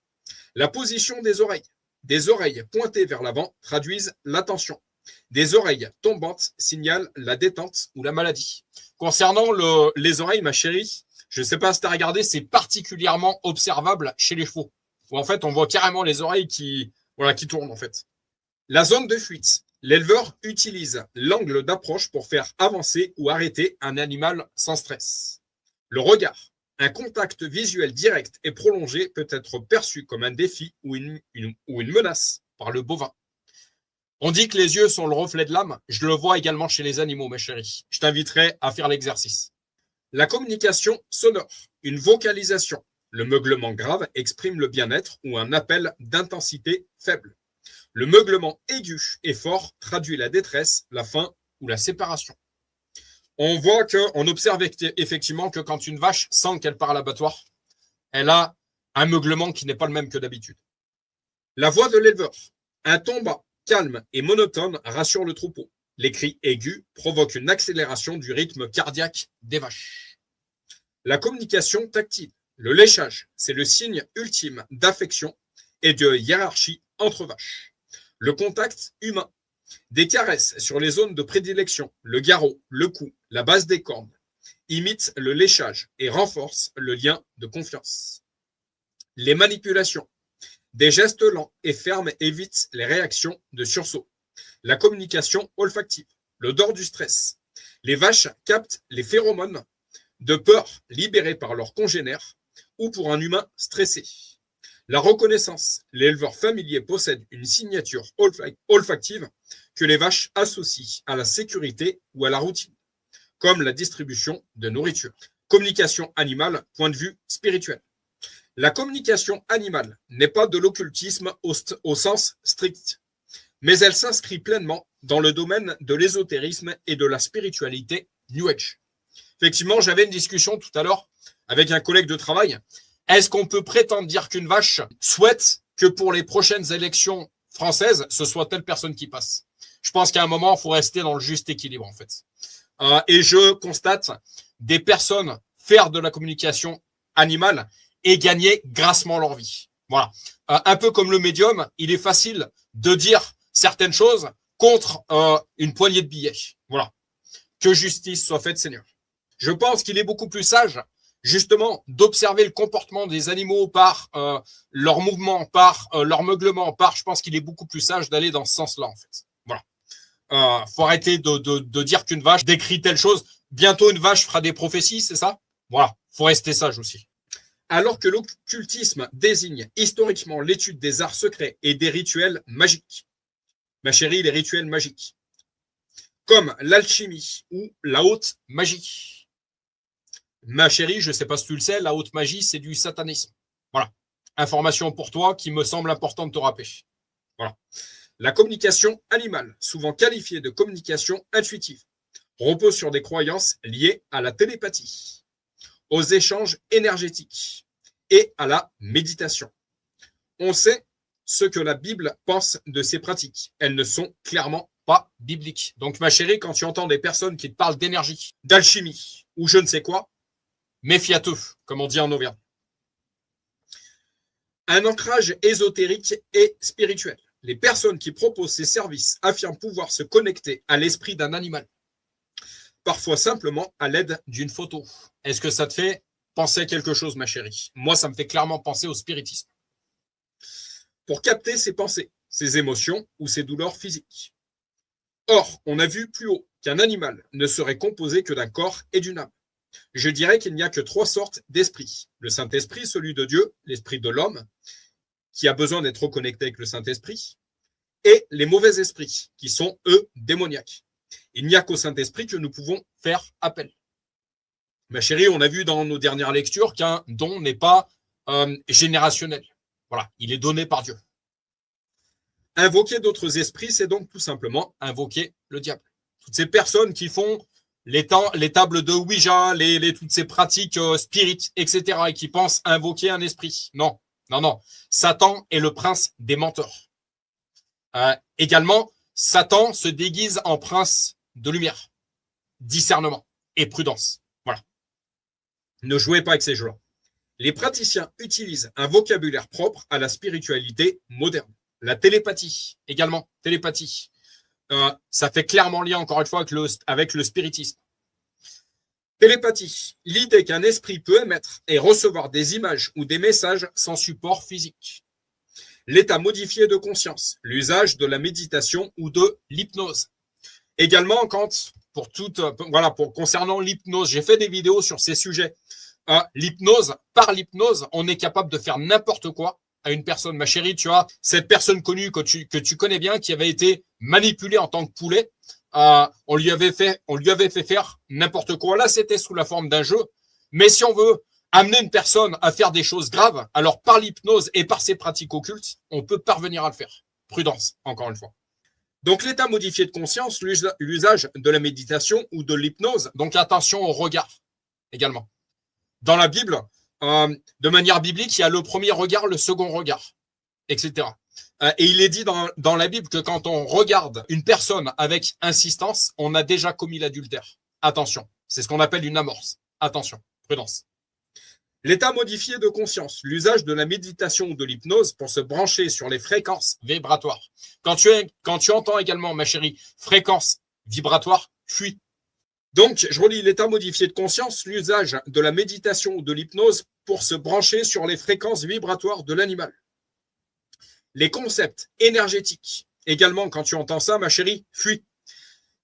La position des oreilles. Des oreilles pointées vers l'avant traduisent l'attention. Des oreilles tombantes signalent la détente ou la maladie. Concernant les oreilles, ma chérie, je ne sais pas si tu as regardé, c'est particulièrement observable chez les chevaux. Où en fait, on voit carrément les oreilles qui tournent en fait. La zone de fuite. L'éleveur utilise l'angle d'approche pour faire avancer ou arrêter un animal sans stress. Le regard. Un contact visuel direct et prolongé peut être perçu comme un défi ou une menace par le bovin. On dit que les yeux sont le reflet de l'âme. Je le vois également chez les animaux, mes chéris. Je t'inviterai à faire l'exercice. La communication sonore, une vocalisation. Le meuglement grave exprime le bien-être ou un appel d'intensité faible. Le meuglement aigu et fort traduit la détresse, la faim ou la séparation. On voit on observe effectivement que quand une vache sent qu'elle part à l'abattoir, elle a un meuglement qui n'est pas le même que d'habitude. La voix de l'éleveur, un ton bas, calme et monotone rassure le troupeau. Les cris aigus provoquent une accélération du rythme cardiaque des vaches. La communication tactile, le léchage, c'est le signe ultime d'affection et de hiérarchie entre vaches. Le contact humain, des caresses sur les zones de prédilection, le garrot, le cou, la base des cornes, imitent le léchage et renforcent le lien de confiance. Les manipulations, des gestes lents et fermes évitent les réactions de sursaut. La communication olfactive, l'odeur du stress. Les vaches captent les phéromones de peur libérés par leurs congénères ou pour un humain stressé. La reconnaissance, l'éleveur familier possède une signature olfactive que les vaches associent à la sécurité ou à la routine, comme la distribution de nourriture. Communication animale, point de vue spirituel. La communication animale n'est pas de l'occultisme au sens strict, mais elle s'inscrit pleinement dans le domaine de l'ésotérisme et de la spiritualité New Age. Effectivement, j'avais une discussion tout à l'heure avec un collègue de travail. Est-ce qu'on peut prétendre dire qu'une vache souhaite que pour les prochaines élections françaises, ce soit telle personne qui passe? Je pense qu'à un moment, il faut rester dans le juste équilibre, en fait. Et je constate des personnes faire de la communication animale et gagner grassement leur vie. Voilà. Un peu comme le médium, il est facile de dire certaines choses contre une poignée de billets. Voilà. Que justice soit faite, Seigneur. Je pense qu'il est beaucoup plus sage, justement, d'observer le comportement des animaux par leur mouvement, par leur meuglement, je pense qu'il est beaucoup plus sage d'aller dans ce sens-là, en fait. Voilà. Faut arrêter de dire qu'une vache décrit telle chose. Bientôt, une vache fera des prophéties, c'est ça? Voilà. Faut rester sage aussi. Alors que l'occultisme désigne historiquement l'étude des arts secrets et des rituels magiques. Ma chérie, les rituels magiques. Comme l'alchimie ou la haute magie. Ma chérie, je ne sais pas si tu le sais, la haute magie, c'est du satanisme. Voilà. Information pour toi qui me semble important de te rappeler. Voilà. La communication animale, souvent qualifiée de communication intuitive, repose sur des croyances liées à la télépathie, aux échanges énergétiques et à la méditation. On sait ce que la Bible pense de ces pratiques. Elles ne sont clairement pas bibliques. Donc, ma chérie, quand tu entends des personnes qui te parlent d'énergie, d'alchimie ou je ne sais quoi, méfie-toi, comme on dit en Auvergne. Un ancrage ésotérique et spirituel. Les personnes qui proposent ces services affirment pouvoir se connecter à l'esprit d'un animal, parfois simplement à l'aide d'une photo. Est-ce que ça te fait penser à quelque chose, ma chérie? Moi, ça me fait clairement penser au spiritisme. Pour capter ses pensées, ses émotions ou ses douleurs physiques. Or, on a vu plus haut qu'un animal ne serait composé que d'un corps et d'une âme. Je dirais qu'il n'y a que 3 sortes d'esprits. Le Saint-Esprit, celui de Dieu, l'esprit de l'homme, qui a besoin d'être reconnecté avec le Saint-Esprit, et les mauvais esprits, qui sont, eux, démoniaques. Il n'y a qu'au Saint-Esprit que nous pouvons faire appel. Ma chérie, on a vu dans nos dernières lectures qu'un don n'est pas générationnel. Voilà, il est donné par Dieu. Invoquer d'autres esprits, c'est donc tout simplement invoquer le diable. Toutes ces personnes qui font les tables de Ouija, toutes ces pratiques spirites, etc., et qui pensent invoquer un esprit. Non. Satan est le prince des menteurs. Également, Satan se déguise en prince de lumière, discernement et prudence. Voilà. Ne jouez pas avec ces jeux-là. Les praticiens utilisent un vocabulaire propre à la spiritualité moderne. La télépathie, également, télépathie. Ça fait clairement lien, encore une fois, avec le spiritisme. Télépathie, l'idée qu'un esprit peut émettre et recevoir des images ou des messages sans support physique. L'état modifié de conscience, l'usage de la méditation ou de l'hypnose. Également, concernant l'hypnose, j'ai fait des vidéos sur ces sujets. Par l'hypnose, on est capable de faire n'importe quoi à une personne. Ma chérie, tu as cette personne connue que tu connais bien qui avait été manipulé en tant que poulet. On lui avait fait faire n'importe quoi. Là, c'était sous la forme d'un jeu. Mais si on veut amener une personne à faire des choses graves, alors par l'hypnose et par ses pratiques occultes, on peut parvenir à le faire. Prudence, encore une fois. Donc, l'état modifié de conscience, l'usage de la méditation ou de l'hypnose. Donc, attention au regard également. Dans la Bible, de manière biblique, il y a le premier regard, le second regard, etc. Et il est dit dans la Bible que quand on regarde une personne avec insistance, on a déjà commis l'adultère. Attention, c'est ce qu'on appelle une amorce. Attention, prudence. L'état modifié de conscience, l'usage de la méditation ou de l'hypnose pour se brancher sur les fréquences vibratoires. Quand tu entends également, ma chérie, fréquence vibratoire, fuis. Donc, je relis l'état modifié de conscience, l'usage de la méditation ou de l'hypnose pour se brancher sur les fréquences vibratoires de l'animal. Les concepts énergétiques, également, quand tu entends ça, ma chérie, fuis.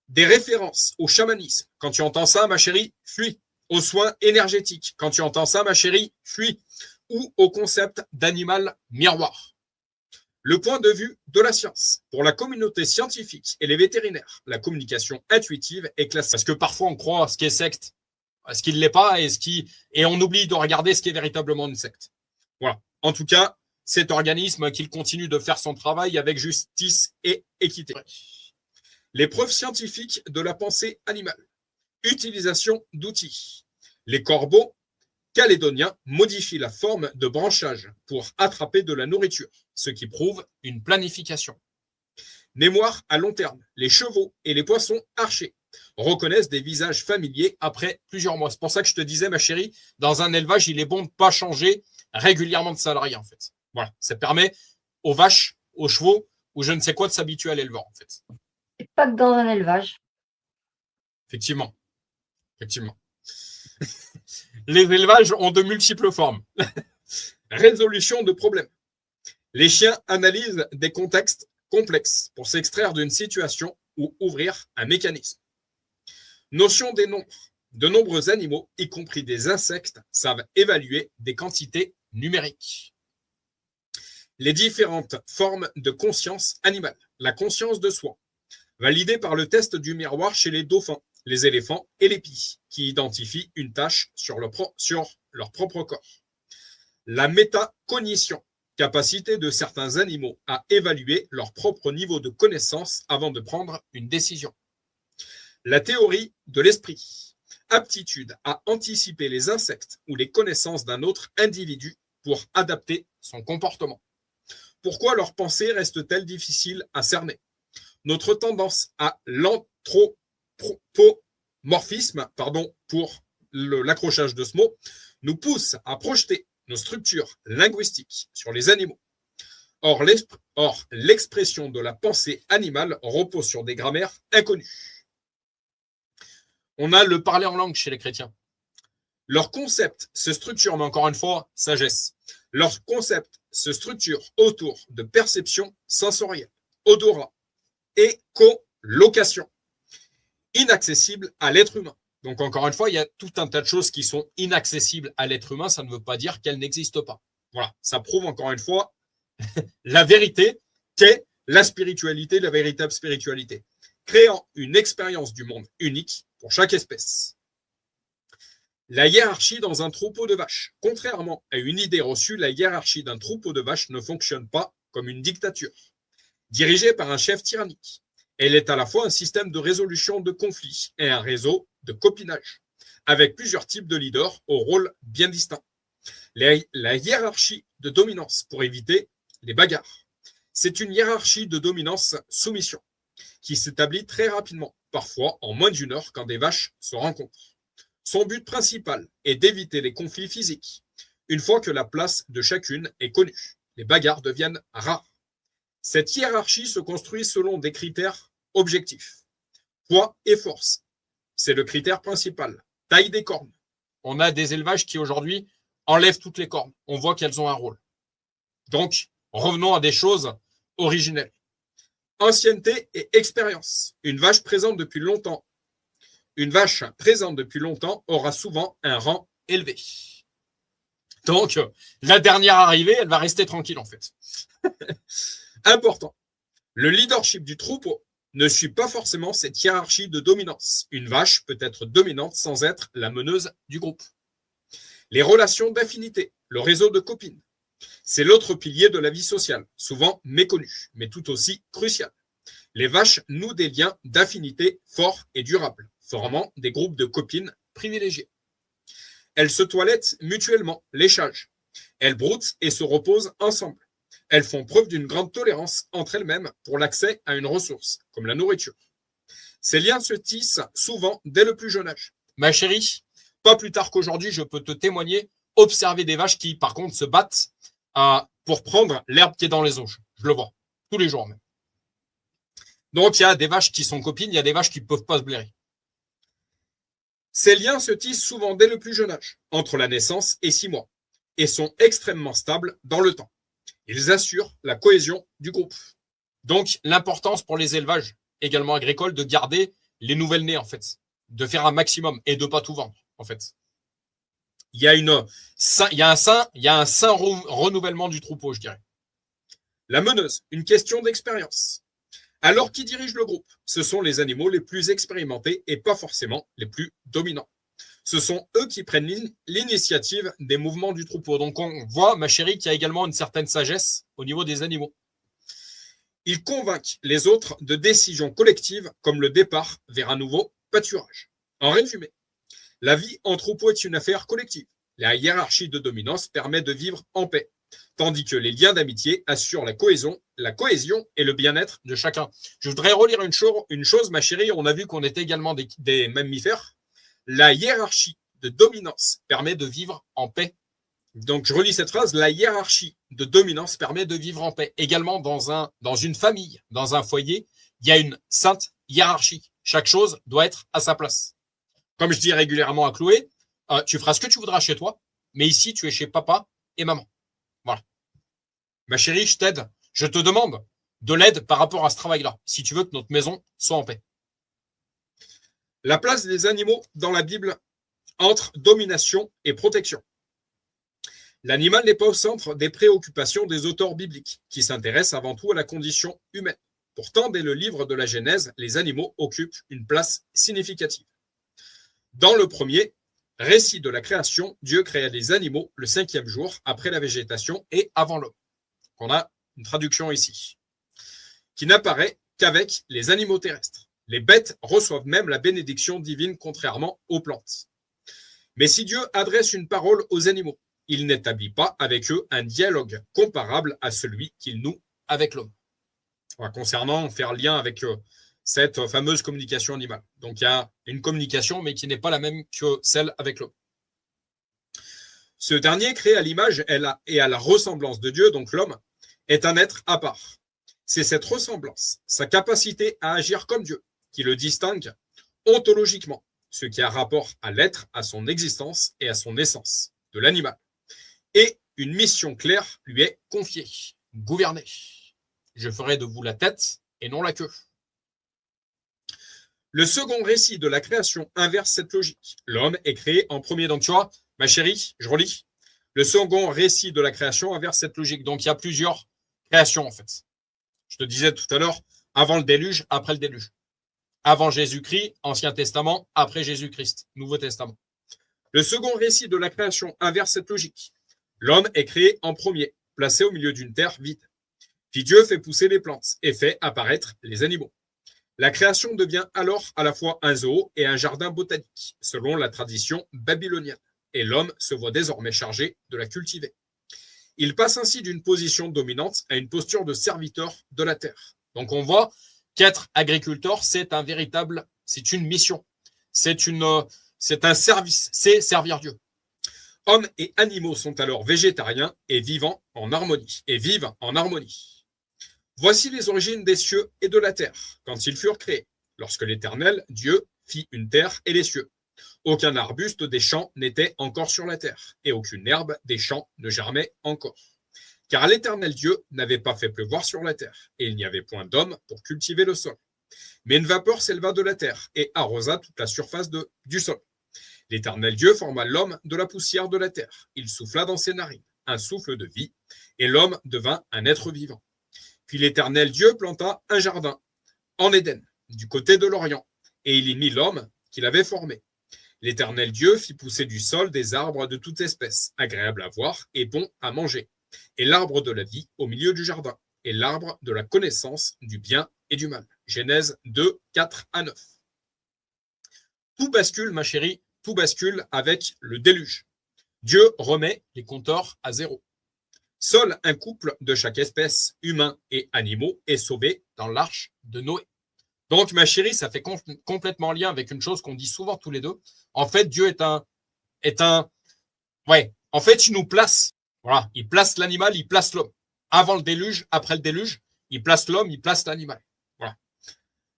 Des références au chamanisme, quand tu entends ça, ma chérie, fuis. Aux soins énergétiques, quand tu entends ça, ma chérie, fuis. Ou au concept d'animal miroir. Le point de vue de la science. Pour la communauté scientifique et les vétérinaires, la communication intuitive est classée. Parce que parfois, on croit ce qui est secte, ce qui ne l'est pas, et on oublie de regarder ce qui est véritablement une secte. Voilà. En tout cas, cet organisme qu'il continue de faire son travail avec justice et équité. Les preuves scientifiques de la pensée animale. Utilisation d'outils. Les corbeaux calédoniens modifient la forme de branchage pour attraper de la nourriture, ce qui prouve une planification. Mémoire à long terme. Les chevaux et les poissons archers reconnaissent des visages familiers après plusieurs mois. C'est pour ça que je te disais, ma chérie, dans un élevage, il est bon de ne pas changer régulièrement de salarié, en fait. Voilà, ça permet aux vaches, aux chevaux ou je ne sais quoi de s'habituer à l'éleveur, en fait. Et pas que dans un élevage. Effectivement. Les élevages ont de multiples formes. Résolution de problèmes. Les chiens analysent des contextes complexes pour s'extraire d'une situation ou ouvrir un mécanisme. Notion des nombres. De nombreux animaux, y compris des insectes, savent évaluer des quantités numériques. Les différentes formes de conscience animale. La conscience de soi, validée par le test du miroir chez les dauphins, les éléphants et les pies, qui identifient une tâche sur leur propre corps. La métacognition, capacité de certains animaux à évaluer leur propre niveau de connaissance avant de prendre une décision. La théorie de l'esprit, aptitude à anticiper les insectes ou les connaissances d'un autre individu pour adapter son comportement. Pourquoi leur pensée reste-t-elle difficile à cerner? Notre tendance à l'anthropomorphisme, pour l'accrochage de ce mot, nous pousse à projeter nos structures linguistiques sur les animaux. Or, l'expression de la pensée animale repose sur des grammaires inconnues. On a le parler en langue chez les chrétiens. Leur concept se structure, mais encore une fois, sagesse. Leur concept se structure autour de perception sensorielle, odorat, écolocation, inaccessible à l'être humain. Donc, encore une fois, il y a tout un tas de choses qui sont inaccessibles à l'être humain. Ça ne veut pas dire qu'elles n'existent pas. Voilà, ça prouve encore une fois la vérité qu'est la spiritualité, la véritable spiritualité, créant une expérience du monde unique pour chaque espèce. La hiérarchie dans un troupeau de vaches. Contrairement à une idée reçue, la hiérarchie d'un troupeau de vaches ne fonctionne pas comme une dictature, dirigée par un chef tyrannique. Elle est à la fois un système de résolution de conflits et un réseau de copinage, avec plusieurs types de leaders aux rôles bien distincts. La hiérarchie de dominance pour éviter les bagarres. C'est une hiérarchie de dominance-soumission qui s'établit très rapidement, parfois en moins d'une heure quand des vaches se rencontrent. Son but principal est d'éviter les conflits physiques. Une fois que la place de chacune est connue, les bagarres deviennent rares. Cette hiérarchie se construit selon des critères objectifs. Poids et force, c'est le critère principal. Taille des cornes. On a des élevages qui aujourd'hui enlèvent toutes les cornes. On voit qu'elles ont un rôle. Donc, revenons à des choses originelles. Ancienneté et expérience. Une vache présente depuis longtemps aura souvent un rang élevé. Donc, la dernière arrivée, elle va rester tranquille en fait. Important. Le leadership du troupeau ne suit pas forcément cette hiérarchie de dominance. Une vache peut être dominante sans être la meneuse du groupe. Les relations d'affinité, le réseau de copines, c'est l'autre pilier de la vie sociale, souvent méconnu, mais tout aussi crucial. Les vaches nouent des liens d'affinité forts et durables, formant des groupes de copines privilégiés. Elles se toilettent mutuellement, léchage. Elles broutent et se reposent ensemble. Elles font preuve d'une grande tolérance entre elles-mêmes pour l'accès à une ressource, comme la nourriture. Ces liens se tissent souvent dès le plus jeune âge. Ma chérie, pas plus tard qu'aujourd'hui, je peux te témoigner, observer des vaches qui, par contre, se battent pour prendre l'herbe qui est dans les auges. Je le vois, tous les jours même. Donc, il y a des vaches qui sont copines, il y a des vaches qui ne peuvent pas se blairer. Ces liens se tissent souvent dès le plus jeune âge, entre la naissance et 6 mois, et sont extrêmement stables dans le temps. Ils assurent la cohésion du groupe. Donc, l'importance pour les élevages, également agricoles, de garder les nouvelles-nées, en fait, de faire un maximum et de ne pas tout vendre, en fait. Il y a un sain renouvellement du troupeau, je dirais. La meneuse, une question d'expérience. Alors, qui dirige le groupe? Ce sont les animaux les plus expérimentés et pas forcément les plus dominants. Ce sont eux qui prennent l'initiative des mouvements du troupeau. Donc, on voit, ma chérie, qu'il y a également une certaine sagesse au niveau des animaux. Ils convainquent les autres de décisions collectives comme le départ vers un nouveau pâturage. En résumé, la vie en troupeau est une affaire collective. La hiérarchie de dominance permet de vivre en paix, tandis que les liens d'amitié assurent la cohésion et le bien-être de chacun. Je voudrais relire une chose, ma chérie. On a vu qu'on était également des mammifères. La hiérarchie de dominance permet de vivre en paix. Donc, je relis cette phrase. La hiérarchie de dominance permet de vivre en paix. Également, dans une famille, dans un foyer, il y a une sainte hiérarchie. Chaque chose doit être à sa place. Comme je dis régulièrement à Chloé, tu feras ce que tu voudras chez toi, mais ici, tu es chez papa et maman. Voilà. Ma chérie, je t'aide. Je te demande de l'aide par rapport à ce travail-là, si tu veux que notre maison soit en paix. La place des animaux dans la Bible entre domination et protection. L'animal n'est pas au centre des préoccupations des auteurs bibliques, qui s'intéressent avant tout à la condition humaine. Pourtant, dès le livre de la Genèse, les animaux occupent une place significative. Dans le premier récit de la création, Dieu créa les animaux le 5e jour, après la végétation et avant l'homme. On a une traduction ici, qui n'apparaît qu'avec les animaux terrestres. Les bêtes reçoivent même la bénédiction divine, contrairement aux plantes. Mais si Dieu adresse une parole aux animaux, il n'établit pas avec eux un dialogue comparable à celui qu'il noue avec l'homme. Concernant faire lien avec cette fameuse communication animale. Donc, il y a une communication, mais qui n'est pas la même que celle avec l'homme. Ce dernier, créé à l'image et à la ressemblance de Dieu, donc l'homme, est un être à part. C'est cette ressemblance, sa capacité à agir comme Dieu, qui le distingue ontologiquement, ce qui a rapport à l'être, à son existence et à son essence de l'animal. Et une mission claire lui est confiée, gouverner. Je ferai de vous la tête et non la queue. Le second récit de la création inverse cette logique. L'homme est créé en premier. Donc, tu vois, ma chérie, je relis. Le second récit de la création inverse cette logique. Donc, il y a plusieurs créations, en fait. Je te disais tout à l'heure, avant le déluge, après le déluge. Avant Jésus-Christ, Ancien Testament, après Jésus-Christ, Nouveau Testament. Le second récit de la création inverse cette logique. L'homme est créé en premier, placé au milieu d'une terre vide. Puis Dieu fait pousser les plantes et fait apparaître les animaux. La création devient alors à la fois un zoo et un jardin botanique, selon la tradition babylonienne, et l'homme se voit désormais chargé de la cultiver. Il passe ainsi d'une position dominante à une posture de serviteur de la terre. Donc on voit qu'être agriculteur, c'est une mission, c'est un service, c'est servir Dieu. Hommes et animaux sont alors végétariens et vivent en harmonie. Voici les origines des cieux et de la terre, quand ils furent créés, lorsque l'Éternel, Dieu, fit une terre et les cieux. Aucun arbuste des champs n'était encore sur la terre, et aucune herbe des champs ne germait encore. Car l'Éternel Dieu n'avait pas fait pleuvoir sur la terre, et il n'y avait point d'homme pour cultiver le sol. Mais une vapeur s'éleva de la terre, et arrosa toute la surface du sol. L'Éternel Dieu forma l'homme de la poussière de la terre. Il souffla dans ses narines un souffle de vie, et l'homme devint un être vivant. Puis l'Éternel Dieu planta un jardin en Éden, du côté de l'Orient, et il y mit l'homme qu'il avait formé. L'Éternel Dieu fit pousser du sol des arbres de toute espèce, agréables à voir et bons à manger, et l'arbre de la vie au milieu du jardin, et l'arbre de la connaissance du bien et du mal. Genèse 2, 4 à 9. Tout bascule, ma chérie, tout bascule avec le déluge. Dieu remet les compteurs à zéro. Seul un couple de chaque espèce, humains et animaux, est sauvé dans l'arche de Noé. Donc, ma chérie, ça fait complètement lien avec une chose qu'on dit souvent tous les deux. En fait, Dieu en fait, il nous place. Voilà, il place l'animal, il place l'homme. Avant le déluge, après le déluge, il place l'homme, il place l'animal. Voilà.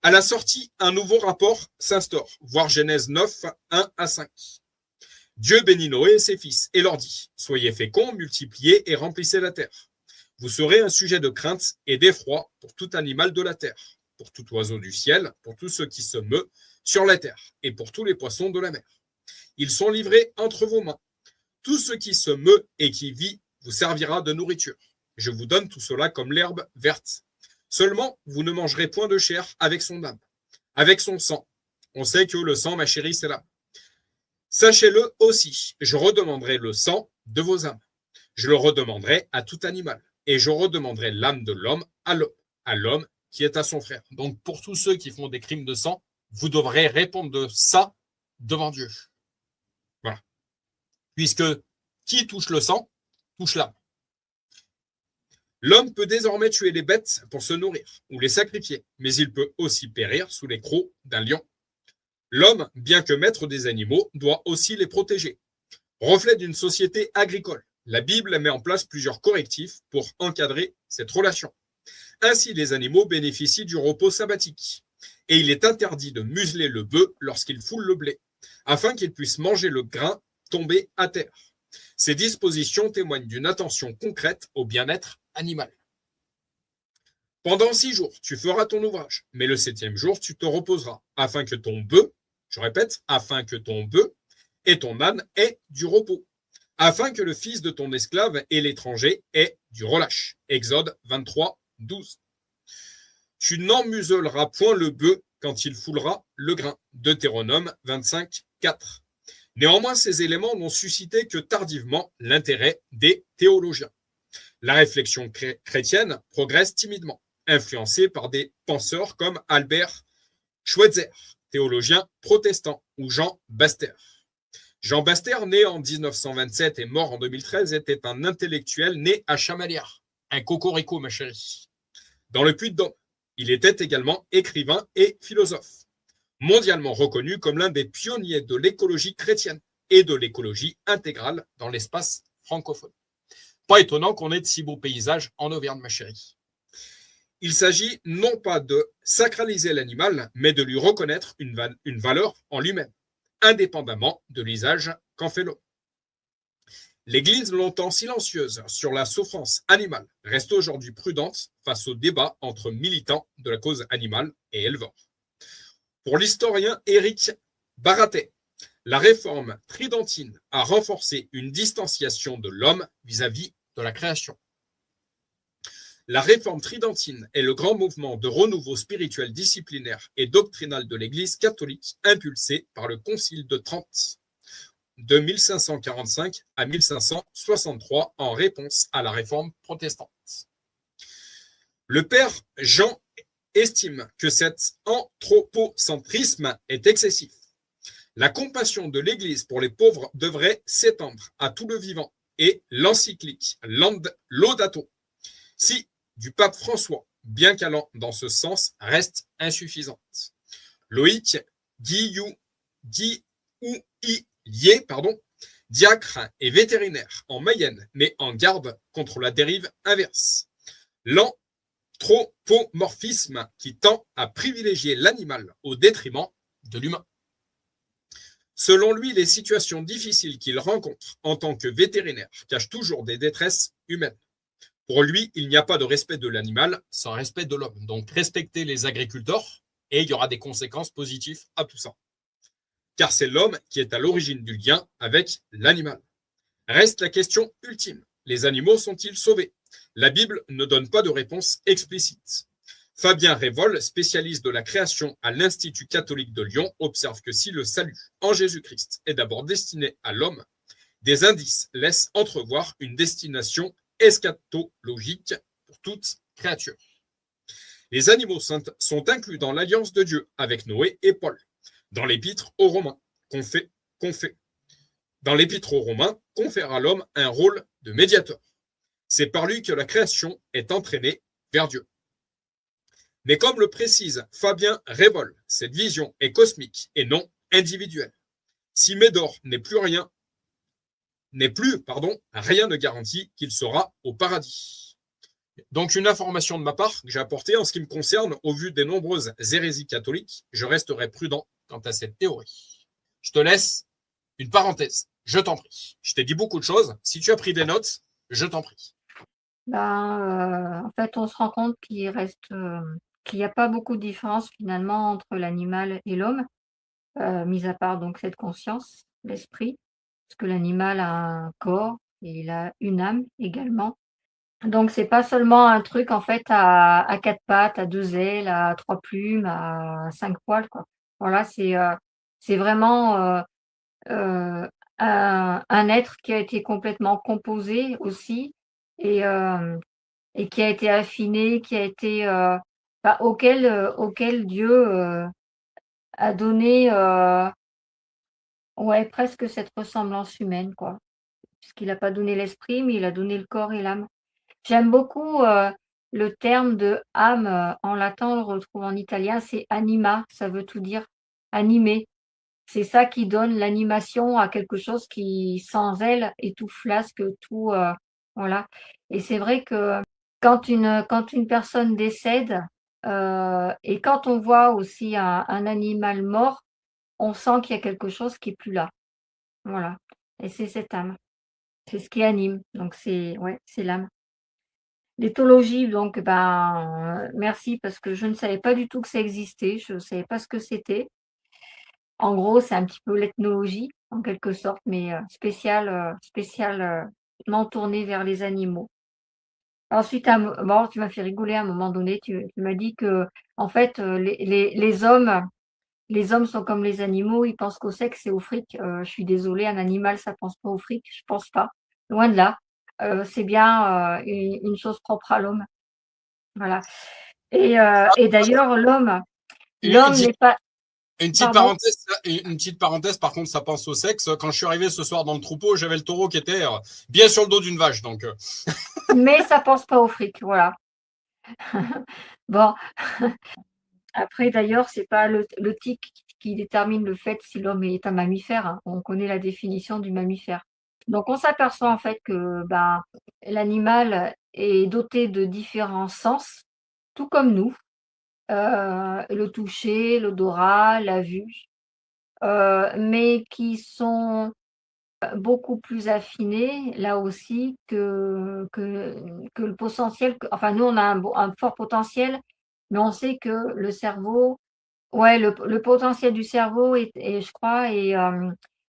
À la sortie, un nouveau rapport s'instaure. Voir Genèse 9, 1 à 5. Dieu bénit Noé et ses fils et leur dit, soyez féconds, multipliez et remplissez la terre. Vous serez un sujet de crainte et d'effroi pour tout animal de la terre, pour tout oiseau du ciel, pour tout ce qui se meut sur la terre, et pour tous les poissons de la mer. Ils sont livrés entre vos mains. Tout ce qui se meut et qui vit vous servira de nourriture. Je vous donne tout cela comme l'herbe verte. Seulement, vous ne mangerez point de chair avec son âme, avec son sang. On sait que le sang, ma chérie, c'est l'âme. Sachez-le aussi, je redemanderai le sang de vos âmes. Je le redemanderai à tout animal, et je redemanderai l'âme de l'homme à l'homme qui est à son frère. Donc, pour tous ceux qui font des crimes de sang, vous devrez répondre de ça devant Dieu. Voilà. Puisque qui touche le sang, touche l'âme. L'homme peut désormais tuer les bêtes pour se nourrir ou les sacrifier, mais il peut aussi périr sous les crocs d'un lion. L'homme, bien que maître des animaux, doit aussi les protéger. Reflet d'une société agricole, la Bible met en place plusieurs correctifs pour encadrer cette relation. Ainsi, les animaux bénéficient du repos sabbatique. Et il est interdit de museler le bœuf lorsqu'il foule le blé, afin qu'il puisse manger le grain tombé à terre. Ces dispositions témoignent d'une attention concrète au bien-être animal. Pendant 6 jours, tu feras ton ouvrage, mais le 7e jour, tu te reposeras, afin que ton bœuf, je répète, afin que ton bœuf et ton âne aient du repos, afin que le fils de ton esclave et l'étranger aient du relâche. Exode 23, 12. Tu n'en muselleras point le bœuf quand il foulera le grain. Deutéronome 25, 4. Néanmoins, ces éléments n'ont suscité que tardivement l'intérêt des théologiens. La réflexion chrétienne progresse timidement, influencée par des penseurs comme Albert Schweitzer, théologien protestant, ou Jean Baster. Jean Baster, né en 1927 et mort en 2013, était un intellectuel né à Chamalières, un cocorico, ma chérie, dans le Puy-de-Dôme. Il était également écrivain et philosophe, mondialement reconnu comme l'un des pionniers de l'écologie chrétienne et de l'écologie intégrale dans l'espace francophone. Pas étonnant qu'on ait de si beaux paysages en Auvergne, ma chérie. Il s'agit non pas de sacraliser l'animal, mais de lui reconnaître une valeur en lui-même, indépendamment de l'usage qu'en fait l'homme. L'Église, longtemps silencieuse sur la souffrance animale, reste aujourd'hui prudente face au débat entre militants de la cause animale et éleveurs. Pour l'historien Éric Baratet, la réforme tridentine a renforcé une distanciation de l'homme vis-à-vis de la création. La réforme tridentine est le grand mouvement de renouveau spirituel, disciplinaire et doctrinal de l'Église catholique impulsé par le Concile de Trente de 1545 à 1563 en réponse à la réforme protestante. Le père Jean estime que cet anthropocentrisme est excessif. La compassion de l'Église pour les pauvres devrait s'étendre à tout le vivant et l'encyclique Laudato Si du pape François, bien qu'allant dans ce sens, reste insuffisante. Loïc Guillouillier, diacre et vétérinaire en Mayenne, met en garde contre la dérive inverse. L'anthropomorphisme qui tend à privilégier l'animal au détriment de l'humain. Selon lui, les situations difficiles qu'il rencontre en tant que vétérinaire cachent toujours des détresses humaines. Pour lui, il n'y a pas de respect de l'animal sans respect de l'homme. Donc, respectez les agriculteurs et il y aura des conséquences positives à tout ça. Car c'est l'homme qui est à l'origine du lien avec l'animal. Reste la question ultime. Les animaux sont-ils sauvés? La Bible ne donne pas de réponse explicite. Fabien Révol, spécialiste de la création à l'Institut catholique de Lyon, observe que si le salut en Jésus-Christ est d'abord destiné à l'homme, des indices laissent entrevoir une destination eschatologique pour toute créature. Les animaux sont inclus dans l'alliance de Dieu avec Noé et Paul. Dans l'épître aux Romains, dans l'épître aux Romains, confère à l'homme un rôle de médiateur. C'est par lui que la création est entraînée vers Dieu. Mais comme le précise Fabien Révol, cette vision est cosmique et non individuelle. Si Médor n'est plus, rien ne garantit qu'il sera au paradis. Donc une information de ma part que j'ai apportée en ce qui me concerne, au vu des nombreuses hérésies catholiques, je resterai prudent quant à cette théorie. Je te laisse une parenthèse, je t'en prie. Je t'ai dit beaucoup de choses, si tu as pris des notes, je t'en prie. En fait, on se rend compte qu'il n'y a pas beaucoup de différence finalement entre l'animal et l'homme, mis à part donc cette conscience, l'esprit, parce que l'animal a un corps et il a une âme également. Donc c'est pas seulement un truc en fait à 4 pattes, à 2 ailes, à 3 plumes, à 5 poils, quoi. Voilà, c'est vraiment, heu, un être qui a été complètement composé aussi et hem et qui a été affiné, qui a été, auquel Dieu, a donné, ouais, presque cette ressemblance humaine, quoi. Puisqu'il a pas donné l'esprit, mais il a donné le corps et l'âme. J'aime beaucoup, le terme de âme, en latin, on le retrouve en italien, c'est anima, ça veut tout dire, animé. C'est ça qui donne l'animation à quelque chose qui, sans elle, est tout flasque, tout, voilà. Et c'est vrai que quand une personne décède, et quand on voit aussi un animal mort, on sent qu'il y a quelque chose qui est plus là. Voilà. Et c'est cette âme. C'est ce qui anime. Donc c'est ouais, c'est l'âme. L'éthologie donc merci parce que je ne savais pas du tout que ça existait, je ne savais pas ce que c'était. En gros, c'est un petit peu l'ethnologie en quelque sorte, mais spécialement tournée vers les animaux. Ensuite, bon, tu m'as fait rigoler à un moment donné, tu m'as dit que en fait, les hommes sont comme les animaux, ils pensent qu'au sexe et au fric. Je suis désolée, un animal, ça pense pas au fric, je pense pas, loin de là. C'est bien, une chose propre à l'homme, voilà et d'ailleurs l'homme Une, n'est pas une petite pardon? parenthèse, une petite parenthèse, par contre, ça pense au sexe. Quand je suis arrivé ce soir dans le troupeau, j'avais le taureau qui était bien sur le dos d'une vache. Donc, Mais ça pense pas au fric, voilà. Bon, après d'ailleurs, c'est pas le tic qui détermine le fait si l'homme est un mammifère, hein. On connaît la définition du mammifère. Donc on s'aperçoit en fait que, l'animal est doté de différents sens, tout comme nous, le toucher, l'odorat, la vue, mais qui sont beaucoup plus affinés là aussi que le potentiel que enfin nous on a un fort potentiel, mais on sait que le cerveau ouais le potentiel du cerveau est je crois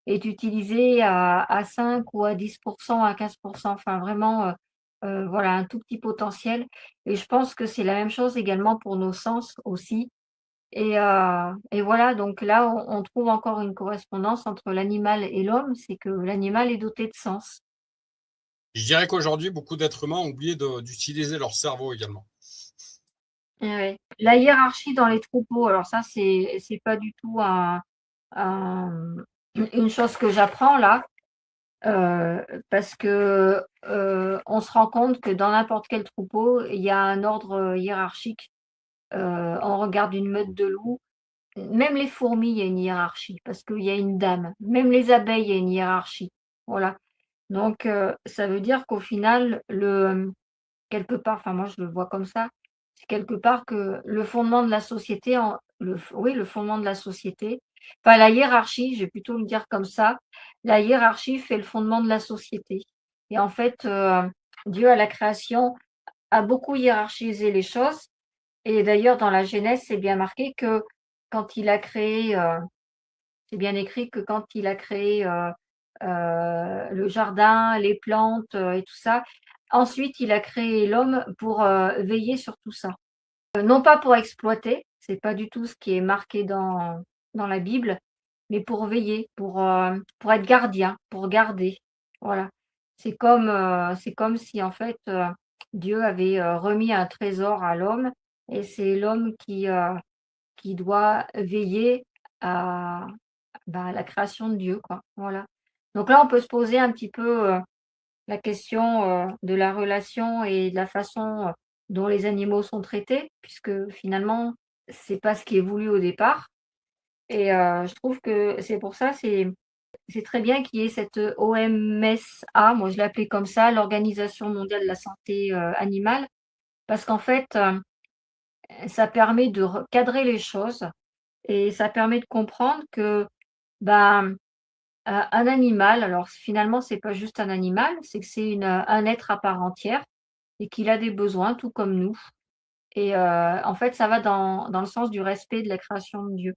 est utilisé à 5 ou à 10%, à 15%, enfin vraiment, voilà un tout petit potentiel et je pense que c'est la même chose également pour nos sens aussi et voilà, donc là, on trouve encore une correspondance entre l'animal et l'homme, c'est que l'animal est doté de sens. je dirais qu'aujourd'hui, beaucoup d'êtres humains ont oublié d'utiliser leur cerveau également. Et ouais. La hiérarchie dans les troupeaux, alors ça, c'est pas du tout un une chose que j'apprends là, parce que, on se rend compte que dans n'importe quel troupeau, il y a un ordre, hiérarchique. On regarde une meute de loups. Même les fourmis, il y a une hiérarchie parce qu'il y a une dame. Même les abeilles, il y a une hiérarchie. Voilà. Donc, ça veut dire qu'au final, quelque part, enfin moi je le vois comme ça, c'est quelque part que le fondement de la société oui, le fondement de la société, enfin la hiérarchie, je vais plutôt le dire comme ça, la hiérarchie fait le fondement de la société. Et en fait, Dieu à la création a beaucoup hiérarchisé les choses et d'ailleurs dans la Genèse, c'est bien marqué que quand il a créé, c'est bien écrit que quand il a créé, le jardin, les plantes, et tout ça, ensuite il a créé l'homme pour, veiller sur tout ça. Non pas pour exploiter, c'est pas du tout ce qui est marqué dans la Bible, mais pour veiller, pour être gardien, pour garder. Voilà. C'est comme si en fait, Dieu avait, remis un trésor à l'homme et c'est l'homme qui doit veiller à, bah, à la création de Dieu, quoi. Voilà. Donc là, on peut se poser un petit peu, la question, de la relation et de la façon, dont les animaux sont traités, puisque finalement, c'est pas ce qui est voulu au départ et je trouve que c'est pour ça, c'est très bien qu'il y ait cette, OMSA, moi je l'ai appelée comme ça, l'Organisation mondiale de la santé, animale, parce qu'en fait, ça permet de recadrer les choses et ça permet de comprendre que, ben, un animal, alors finalement, c'est pas juste un animal, c'est que c'est un être à part entière et qu'il a des besoins tout comme nous et en fait, ça va dans le sens du respect de la création de Dieu.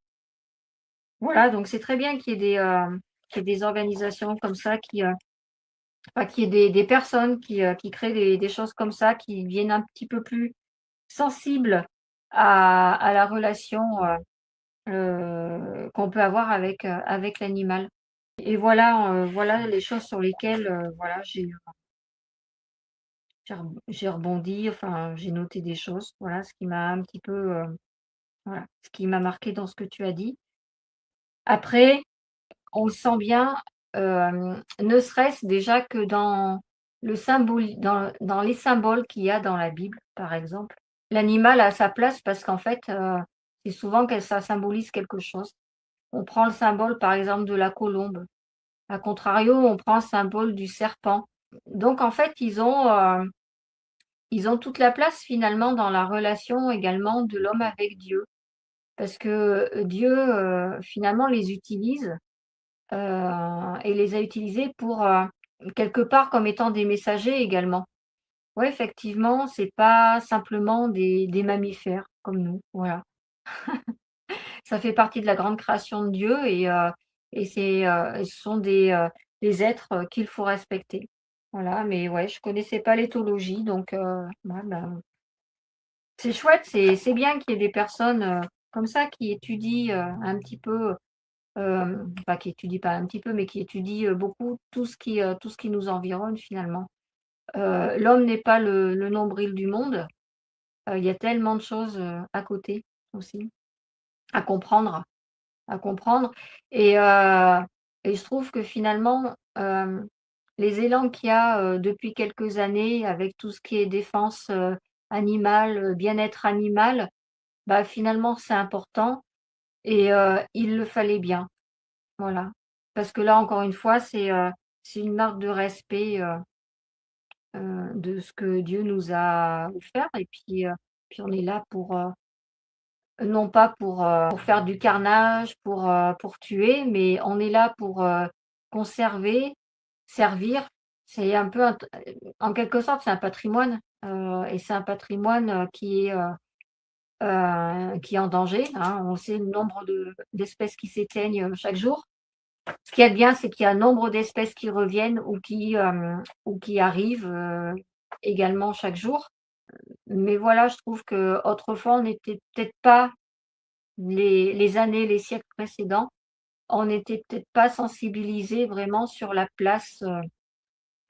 Voilà, donc c'est très bien qu'il y ait des organisations comme ça enfin qu'il y ait des personnes qui créent des choses comme ça, qui viennent un petit peu plus sensibles à la relation, qu'on peut avoir avec l'animal et voilà, voilà les choses sur lesquelles, voilà, j'ai rebondi, enfin, j'ai noté des choses, voilà, ce qui m'a un petit peu, voilà, ce qui m'a marqué dans ce que tu as dit. Après, on le sent bien, ne serait-ce déjà que dans les symboles qu'il y a dans la Bible, par exemple. L'animal a sa place parce qu'en fait, c'est souvent que ça symbolise quelque chose. On prend le symbole, par exemple, de la colombe. À contrario, on prend le symbole du serpent. Donc en fait, ils ont toute la place finalement dans la relation également de l'homme avec Dieu. Parce que, Dieu, finalement les utilise, et les a utilisés pour, quelque part comme étant des messagers également. Ouais, effectivement, c'est pas simplement des mammifères comme nous, voilà. Ça fait partie de la grande création de Dieu et ce sont des êtres, qu'il faut respecter. Voilà, mais ouais, je connaissais pas l'éthologie donc ouais, ben, c'est chouette, c'est bien qu'il y ait des personnes, comme ça qui étudient, un petit peu, enfin qui étudient pas un petit peu, mais qui étudient, beaucoup tout ce qui nous environne finalement. L'homme n'est pas le nombril du monde, il y a tellement de choses, à côté aussi, à comprendre. À comprendre et je trouve que finalement, les élans qu'il y a, depuis quelques années avec tout ce qui est défense, animale, bien-être animal, bah, finalement c'est important et il le fallait bien, voilà. Parce que là encore une fois c'est une marque de respect, de ce que Dieu nous a offert et puis on est là non pas pour faire du carnage, pour tuer, mais on est là pour, conserver, servir. C'est un peu en quelque sorte, c'est un patrimoine, et c'est un patrimoine, qui est en danger, hein. On sait le nombre d'espèces qui s'éteignent, chaque jour. Ce qu'il y a de bien, c'est qu'il y a un nombre d'espèces qui reviennent ou qui arrivent, également chaque jour. Mais voilà, je trouve qu'autrefois, on n'était peut-être pas les années, les siècles précédents, on n'était peut-être pas sensibilisés vraiment sur la place,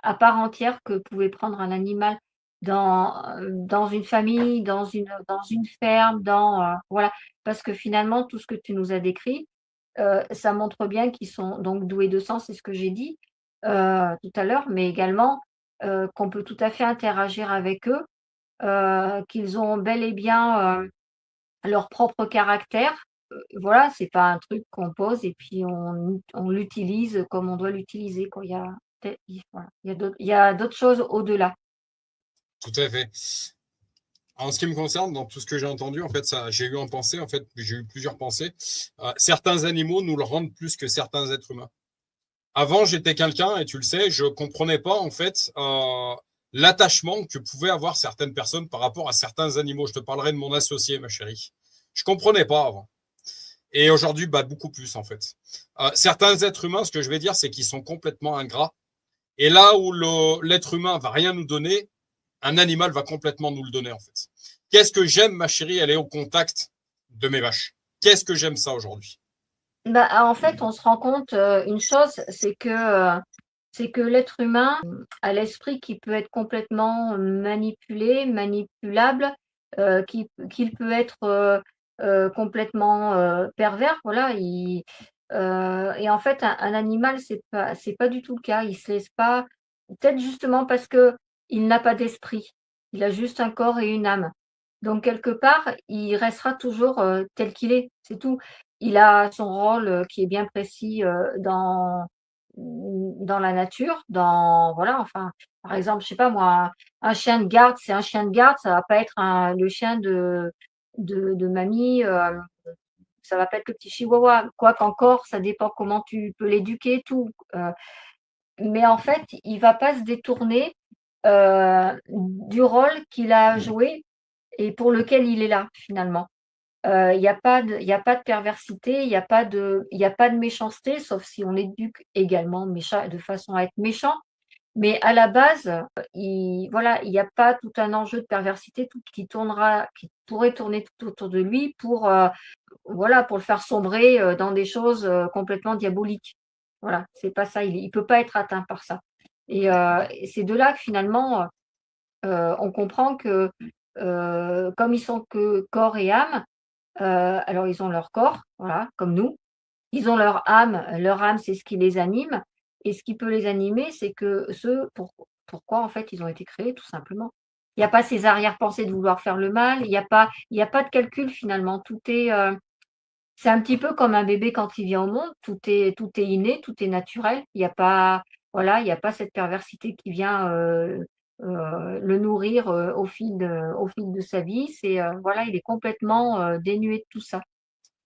à part entière que pouvait prendre un animal dans une famille, dans une ferme, voilà. Parce que finalement, tout ce que tu nous as décrit, ça montre bien qu'ils sont donc doués de sens, c'est ce que j'ai dit, tout à l'heure, mais également, qu'on peut tout à fait interagir avec eux, qu'ils ont bel et bien, leur propre caractère. Voilà, c'est pas un truc qu'on pose et puis on l'utilise comme on doit l'utiliser, quoi. Voilà, il y a d'autres choses au-delà. Tout à fait. En ce qui me concerne, dans tout ce que j'ai entendu, en fait, j'ai eu en pensée, en fait, j'ai eu plusieurs pensées. Certains animaux nous le rendent plus que certains êtres humains. Avant, j'étais quelqu'un, et tu le sais, je comprenais pas, en fait, l'attachement que pouvaient avoir certaines personnes par rapport à certains animaux. Je te parlerai de mon associé, ma chérie. Je comprenais pas avant. Et aujourd'hui, bah, beaucoup plus, en fait. Certains êtres humains, ce que je vais dire, c'est qu'ils sont complètement ingrats. Et là où l'être humain va rien nous donner, un animal va complètement nous le donner, en fait. Qu'est-ce que j'aime, ma chérie, aller au contact de mes vaches. Qu'est-ce que j'aime ça aujourd'hui? En fait, on se rend compte une chose, c'est que l'être humain a l'esprit qui peut être complètement manipulé, manipulable, qu'il peut être complètement pervers. Voilà, et en fait, un animal, c'est pas du tout le cas. Il se laisse pas, peut-être justement parce que il n'a pas d'esprit. Il a juste un corps et une âme. Donc quelque part, il restera toujours tel qu'il est, c'est tout. Il a son rôle, qui est bien précis, dans la nature, voilà, enfin, par exemple, je sais pas moi, un chien de garde, c'est un chien de garde, ça va pas être le chien de mamie, ça va pas être le petit chihuahua. Quoiqu'encore, ça dépend comment tu peux l'éduquer et tout, mais en fait, il va pas se détourner, du rôle qu'il a joué et pour lequel il est là, finalement. Il y a pas de perversité, il y a pas de méchanceté, sauf si on l'éduque également de façon à être méchant. Mais à la base, voilà, il y a pas tout un enjeu de perversité tout qui pourrait tourner tout autour de lui voilà, pour le faire sombrer, dans des choses, complètement diaboliques. Voilà, c'est pas ça, il peut pas être atteint par ça et c'est de là que finalement, on comprend que, comme ils sont que corps et âme. Alors ils ont leur corps, voilà, comme nous. Ils ont leur âme, c'est ce qui les anime et ce qui peut les animer, c'est que pourquoi en fait ils ont été créés, tout simplement. Il y a pas ces arrière-pensées de vouloir faire le mal, il y a pas de calcul finalement. C'est un petit peu comme un bébé quand il vient au monde, tout est inné, tout est naturel. Il y a pas Voilà, il y a pas cette perversité qui vient, le nourrir, au fil de sa vie. Voilà, il est complètement, dénué de tout ça.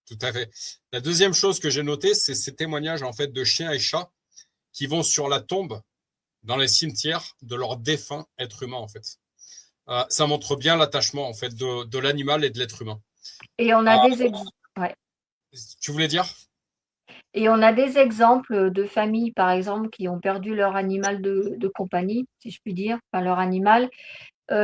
Tout à fait. La deuxième chose que j'ai notée, c'est ces témoignages en fait de chiens et chats qui vont sur la tombe dans les cimetières de leurs défunts êtres humains en fait. Ça montre bien l'attachement en fait de l'animal et de l'être humain. Et on Euh, a des ex Ouais, Tu voulais dire? et on a des exemples de familles, par exemple, qui ont perdu leur animal de compagnie, si je puis dire, enfin leur animal,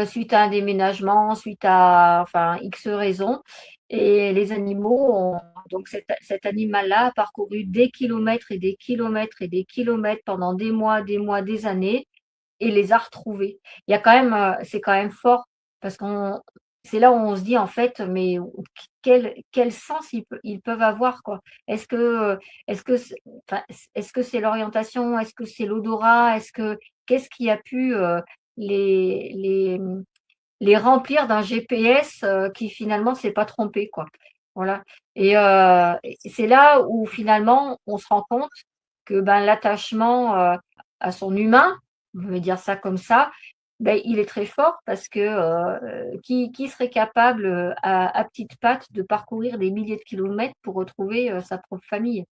suite à un déménagement, suite à enfin X raisons et les animaux ont donc cet animal-là a parcouru des kilomètres et des kilomètres et des kilomètres pendant des mois, des années et les a retrouvés. Il y a quand même, c'est quand même fort parce qu'on c'est là où on se dit en fait: «Mais quel sens ils peuvent avoir quoi?» Est-ce que, est-ce que c'est enfin, est-ce que c'est l'orientation? Est-ce que c'est l'odorat? Qu'est-ce qui a pu, les les, mmh, les remplir d'un GPS, qui finalement s'est pas trompé quoi? Voilà et c'est là où finalement on se rend compte que, ben, l'attachement, à son humain, je vais dire ça comme ça, beh, il est très fort parce que, qui serait capable, à petites pattes de parcourir des milliers de kilomètres pour retrouver, sa propre famille?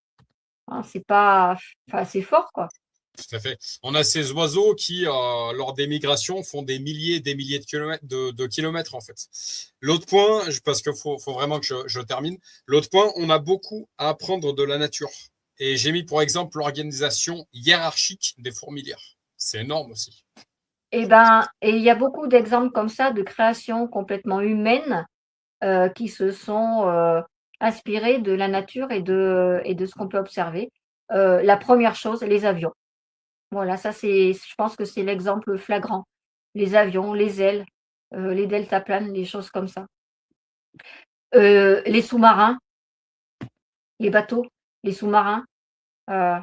Hein, c'est pas enfin, c'est fort quoi. Tout à fait. On a ces oiseaux qui, lors des migrations, font des milliers de kilomètres, en fait. L'autre point, parce qu'il faut vraiment que je termine, l'autre point, on a beaucoup à apprendre de la nature. Et j'ai mis pour exemple l'organisation hiérarchique des fourmilières. C'est énorme aussi. Et il y a beaucoup d'exemples comme ça de créations complètement humaines, qui se sont, inspirées de la nature et de ce qu'on peut observer. La première chose, les avions. Voilà, ça je pense que c'est l'exemple flagrant. Les avions, les ailes, les deltaplanes, les choses comme ça. Les sous-marins, les bateaux, les sous-marins,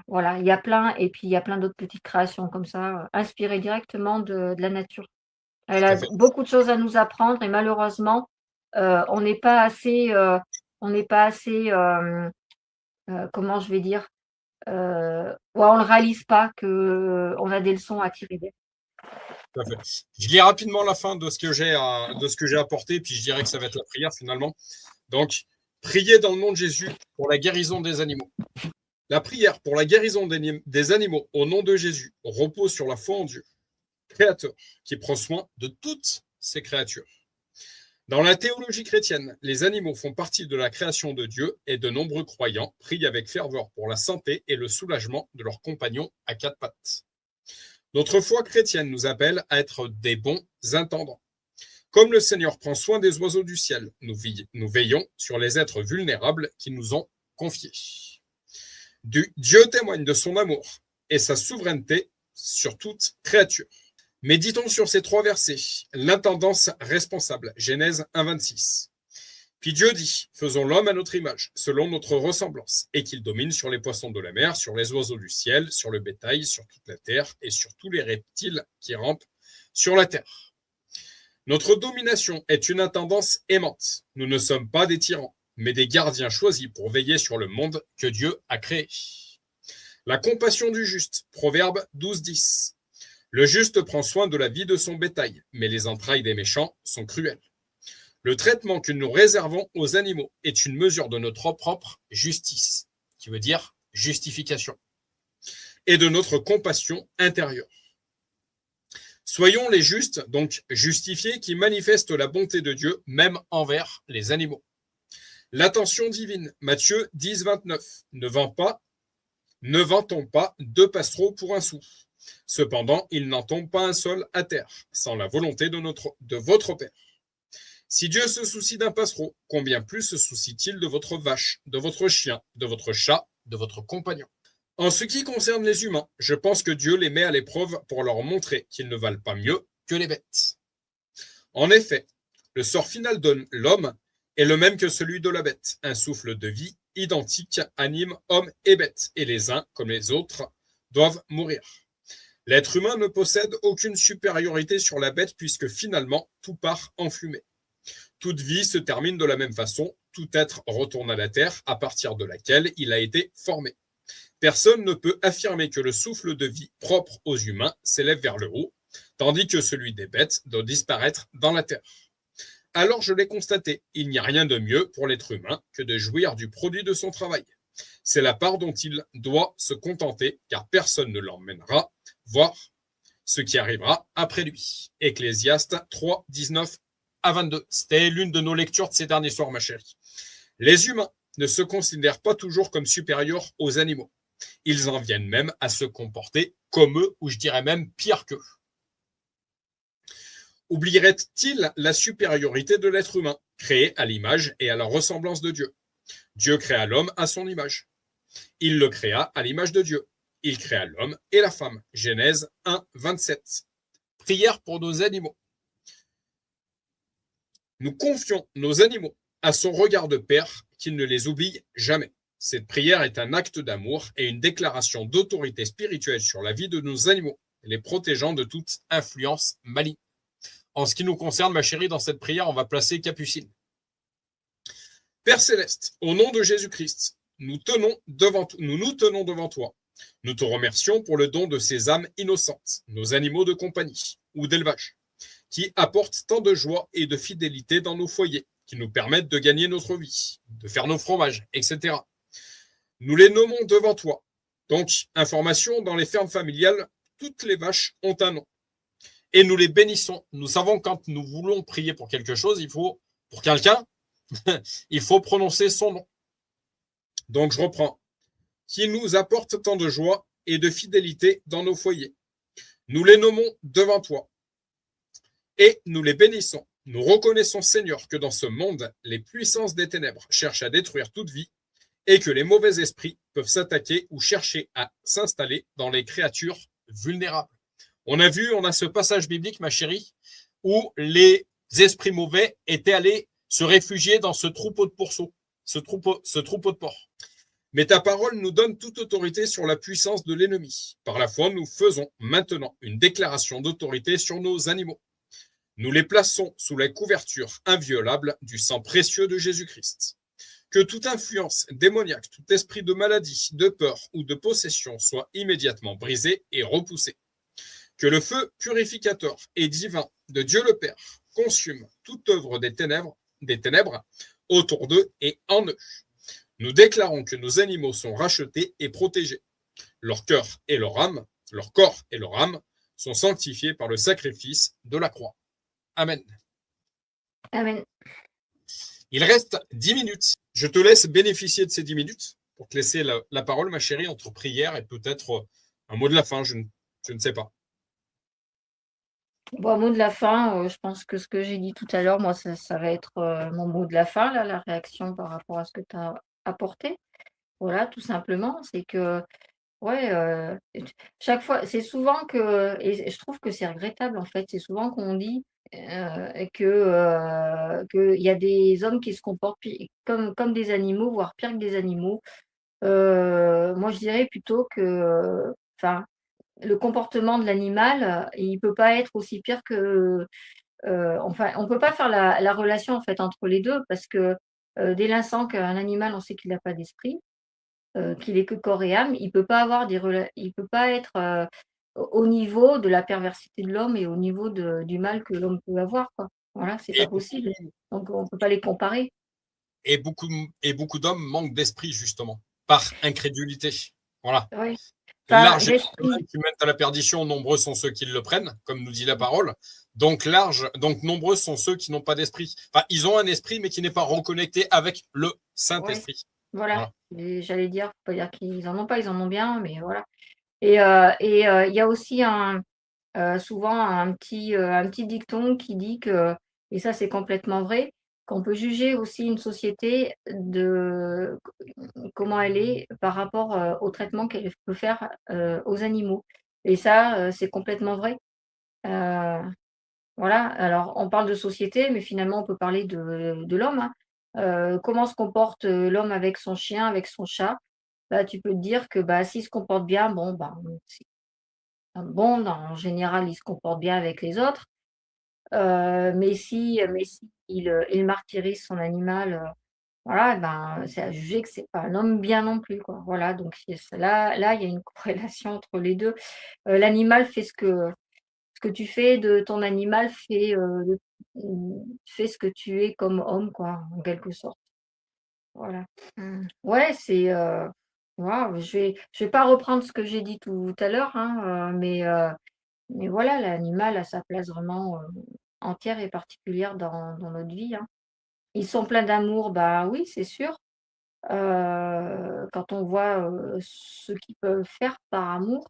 voilà, il y a plein et puis il y a plein d'autres petites créations comme ça, inspirées directement de la nature. Elle Tout a à fait. beaucoup de choses à nous apprendre et malheureusement, on n'est pas assez, comment je vais dire? Ouais, on le réalise pas qu'on a des leçons à tirer d'elle. Tout à fait. Je lis rapidement la fin de ce que j'ai apporté, puis je dirais que ça va être la prière finalement. Donc, priez dans le nom de Jésus pour la guérison des animaux. La prière pour la guérison des animaux au nom de Jésus repose sur la foi en Dieu, Créateur, qui prend soin de toutes ces créatures. Dans la théologie chrétienne, les animaux font partie de la création de Dieu et de nombreux croyants prient avec ferveur pour la santé et le soulagement de leurs compagnons à quatre pattes. Notre foi chrétienne nous appelle à être des bons intendants. Comme le Seigneur prend soin des oiseaux du ciel, nous veillons sur les êtres vulnérables qui nous ont confiés. Dieu témoigne de son amour et sa souveraineté sur toute créature. Méditons sur ces 3 versets. L'intendance responsable, Genèse 1,26. Puis Dieu dit, faisons l'homme à notre image, selon notre ressemblance, et qu'il domine sur les poissons de la mer, sur les oiseaux du ciel, sur le bétail, sur toute la terre, et sur tous les reptiles qui rampent sur la terre. Notre domination est une intendance aimante. Nous ne sommes pas des tyrans, mais des gardiens choisis pour veiller sur le monde que Dieu a créé. La compassion du juste, Proverbe 12,10. Le juste prend soin de la vie de son bétail, mais les entrailles des méchants sont cruelles. Le traitement que nous réservons aux animaux est une mesure de notre propre justice, qui veut dire justification, et de notre compassion intérieure. Soyons les justes, donc justifiés, qui manifestent la bonté de Dieu, même envers les animaux. L'attention divine, Matthieu 10,29. Ne vantons pas 2 passereaux pour un sou. Cependant, il n'en tombe pas un seul à terre, sans la volonté de votre Père. Si Dieu se soucie d'un passereau, combien plus se soucie-t-il de votre vache, de votre chien, de votre chat, de votre compagnon? En ce qui concerne les humains, je pense que Dieu les met à l'épreuve pour leur montrer qu'ils ne valent pas mieux que les bêtes. En effet, le sort final de l'homme est le même que celui de la bête. Un souffle de vie identique anime hommes et bêtes, et les uns, comme les autres, doivent mourir. L'être humain ne possède aucune supériorité sur la bête puisque finalement tout part en fumée. Toute vie se termine de la même façon, tout être retourne à la terre à partir de laquelle il a été formé. Personne ne peut affirmer que le souffle de vie propre aux humains s'élève vers le haut, tandis que celui des bêtes doit disparaître dans la terre. Alors je l'ai constaté, il n'y a rien de mieux pour l'être humain que de jouir du produit de son travail. C'est la part dont il doit se contenter, car personne ne l'emmènera voir ce qui arrivera après lui. Ecclésiaste 3, 19 à 22. C'était l'une de nos lectures de ces derniers soirs, ma chérie. Les humains ne se considèrent pas toujours comme supérieurs aux animaux. Ils en viennent même à se comporter comme eux, ou je dirais même pire qu'eux. Oublierait-il la supériorité de l'être humain, créé à l'image et à la ressemblance de Dieu? Dieu créa l'homme à son image. Il le créa à l'image de Dieu. Il créa l'homme et la femme. Genèse 1, 27. Prière pour nos animaux. Nous confions nos animaux à son regard de Père qu'il ne les oublie jamais. Cette prière est un acte d'amour et une déclaration d'autorité spirituelle sur la vie de nos animaux, les protégeant de toute influence maligne. En ce qui nous concerne, ma chérie, dans cette prière, on va placer Capucine. Père Céleste, au nom de Jésus-Christ, nous nous tenons devant toi. Nous te remercions pour le don de ces âmes innocentes, nos animaux de compagnie ou d'élevage, qui apportent tant de joie et de fidélité dans nos foyers, qui nous permettent de gagner notre vie, de faire nos fromages, etc. Nous les nommons devant toi. Donc, information, dans les fermes familiales, toutes les vaches ont un nom. Et nous les bénissons. Nous savons que quand nous voulons prier pour quelque chose, pour quelqu'un, il faut prononcer son nom. Donc, je reprends. Qui nous apporte tant de joie et de fidélité dans nos foyers. Nous les nommons devant toi. Et nous les bénissons. Nous reconnaissons, Seigneur, que dans ce monde, les puissances des ténèbres cherchent à détruire toute vie et que les mauvais esprits peuvent s'attaquer ou chercher à s'installer dans les créatures vulnérables. On a ce passage biblique, ma chérie, où les esprits mauvais étaient allés se réfugier dans ce troupeau de pourceaux, ce troupeau de porcs. Mais ta parole nous donne toute autorité sur la puissance de l'ennemi. Par la foi, nous faisons maintenant une déclaration d'autorité sur nos animaux. Nous les plaçons sous la couverture inviolable du sang précieux de Jésus-Christ. Que toute influence démoniaque, tout esprit de maladie, de peur ou de possession soit immédiatement brisé et repoussé. Que le feu purificateur et divin de Dieu le Père consume toute œuvre des ténèbres autour d'eux et en eux. Nous déclarons que nos animaux sont rachetés et protégés. Leur corps et leur âme sont sanctifiés par le sacrifice de la croix. Amen. Amen. Il reste 10 minutes. Je te laisse bénéficier de ces 10 minutes pour te laisser la parole, ma chérie, entre prière et peut-être un mot de la fin, je ne sais pas. Bon, mot de la fin, je pense que ce que j'ai dit tout à l'heure, moi, ça va être, mon mot de la fin, là, la réaction par rapport à ce que tu as apporté. Voilà, tout simplement. C'est que, ouais, et chaque fois c'est souvent que et je trouve que c'est regrettable, en fait. C'est souvent qu'on dit, qu'il y a des hommes qui se comportent comme des animaux, voire pire que des animaux. Moi, je dirais plutôt que, enfin, le comportement de l'animal, il peut pas être aussi pire que, enfin, on peut pas faire la relation, en fait, entre les 2 parce que, dès l'instant qu'un animal, on sait qu'il a pas d'esprit, qu'il est que corps et âme, il peut pas être, au niveau de la perversité de l'homme et au niveau du mal que l'homme peut avoir, quoi. Voilà, c'est Et pas possible. Donc on peut pas les comparer. et beaucoup, et beaucoup d'hommes manquent d'esprit, justement, par incrédulité. Voilà. Oui, enfin, Large est le d'esprit, chemin qui mène à la perdition, nombreux sont ceux qui le prennent, comme nous dit la parole. Donc large, donc nombreux sont ceux qui n'ont pas d'esprit. Enfin, ils ont un esprit, mais qui n'est pas reconnecté avec le ouais, Saint-Esprit. voilà. Voilà. Et j'allais dire, faut pas dire qu'ils en ont pas, ils en ont bien, mais voilà. Il y a aussi souvent un petit dicton qui dit que, et ça c'est complètement vrai, qu'on peut juger aussi une société de comment elle est par rapport, au traitement qu'elle peut faire, aux animaux. Et ça, c'est complètement vrai. Heu, voilà, alors on parle de société, mais finalement on peut parler de l'homme, hein. Comment se comporte, l'homme avec son chien, avec son chat? Bah, tu peux te dire que, bah, s'il se comporte bien, bon, bah, bon, en général, il se comporte bien avec les autres, mais si il martyrise son animal, voilà, ben, c'est à juger que c'est pas un homme bien non plus, quoi. Voilà, donc c'est là, il y a une corrélation entre les 2. L'animal fait ce que tu fais de ton animal fait ce que tu es comme homme, quoi, en quelque sorte. Voilà. Ouais, waouh, je vais pas reprendre ce que j'ai dit tout à l'heure, hein, mais voilà, l'animal a sa place vraiment, entière et particulière dans notre vie, hein. Ils sont pleins d'amour, bah, oui, c'est sûr. Quand on voit, ce qu'ils peuvent faire par amour,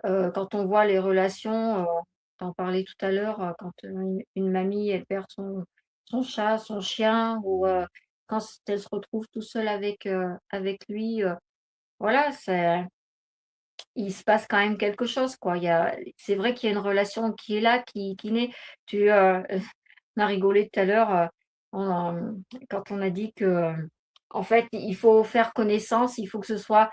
quand on voit les relations, tu en parlais tout à l'heure, quand, une mamie, elle perd son chat, son chien ou, quand elle se retrouve tout seule avec lui, voilà, il se passe quand même quelque chose, quoi. C'est vrai qu'il y a une relation qui est là, qui naît. On a rigolé tout à l'heure, quand on a dit que, en fait, il faut faire connaissance, il faut que ce soit,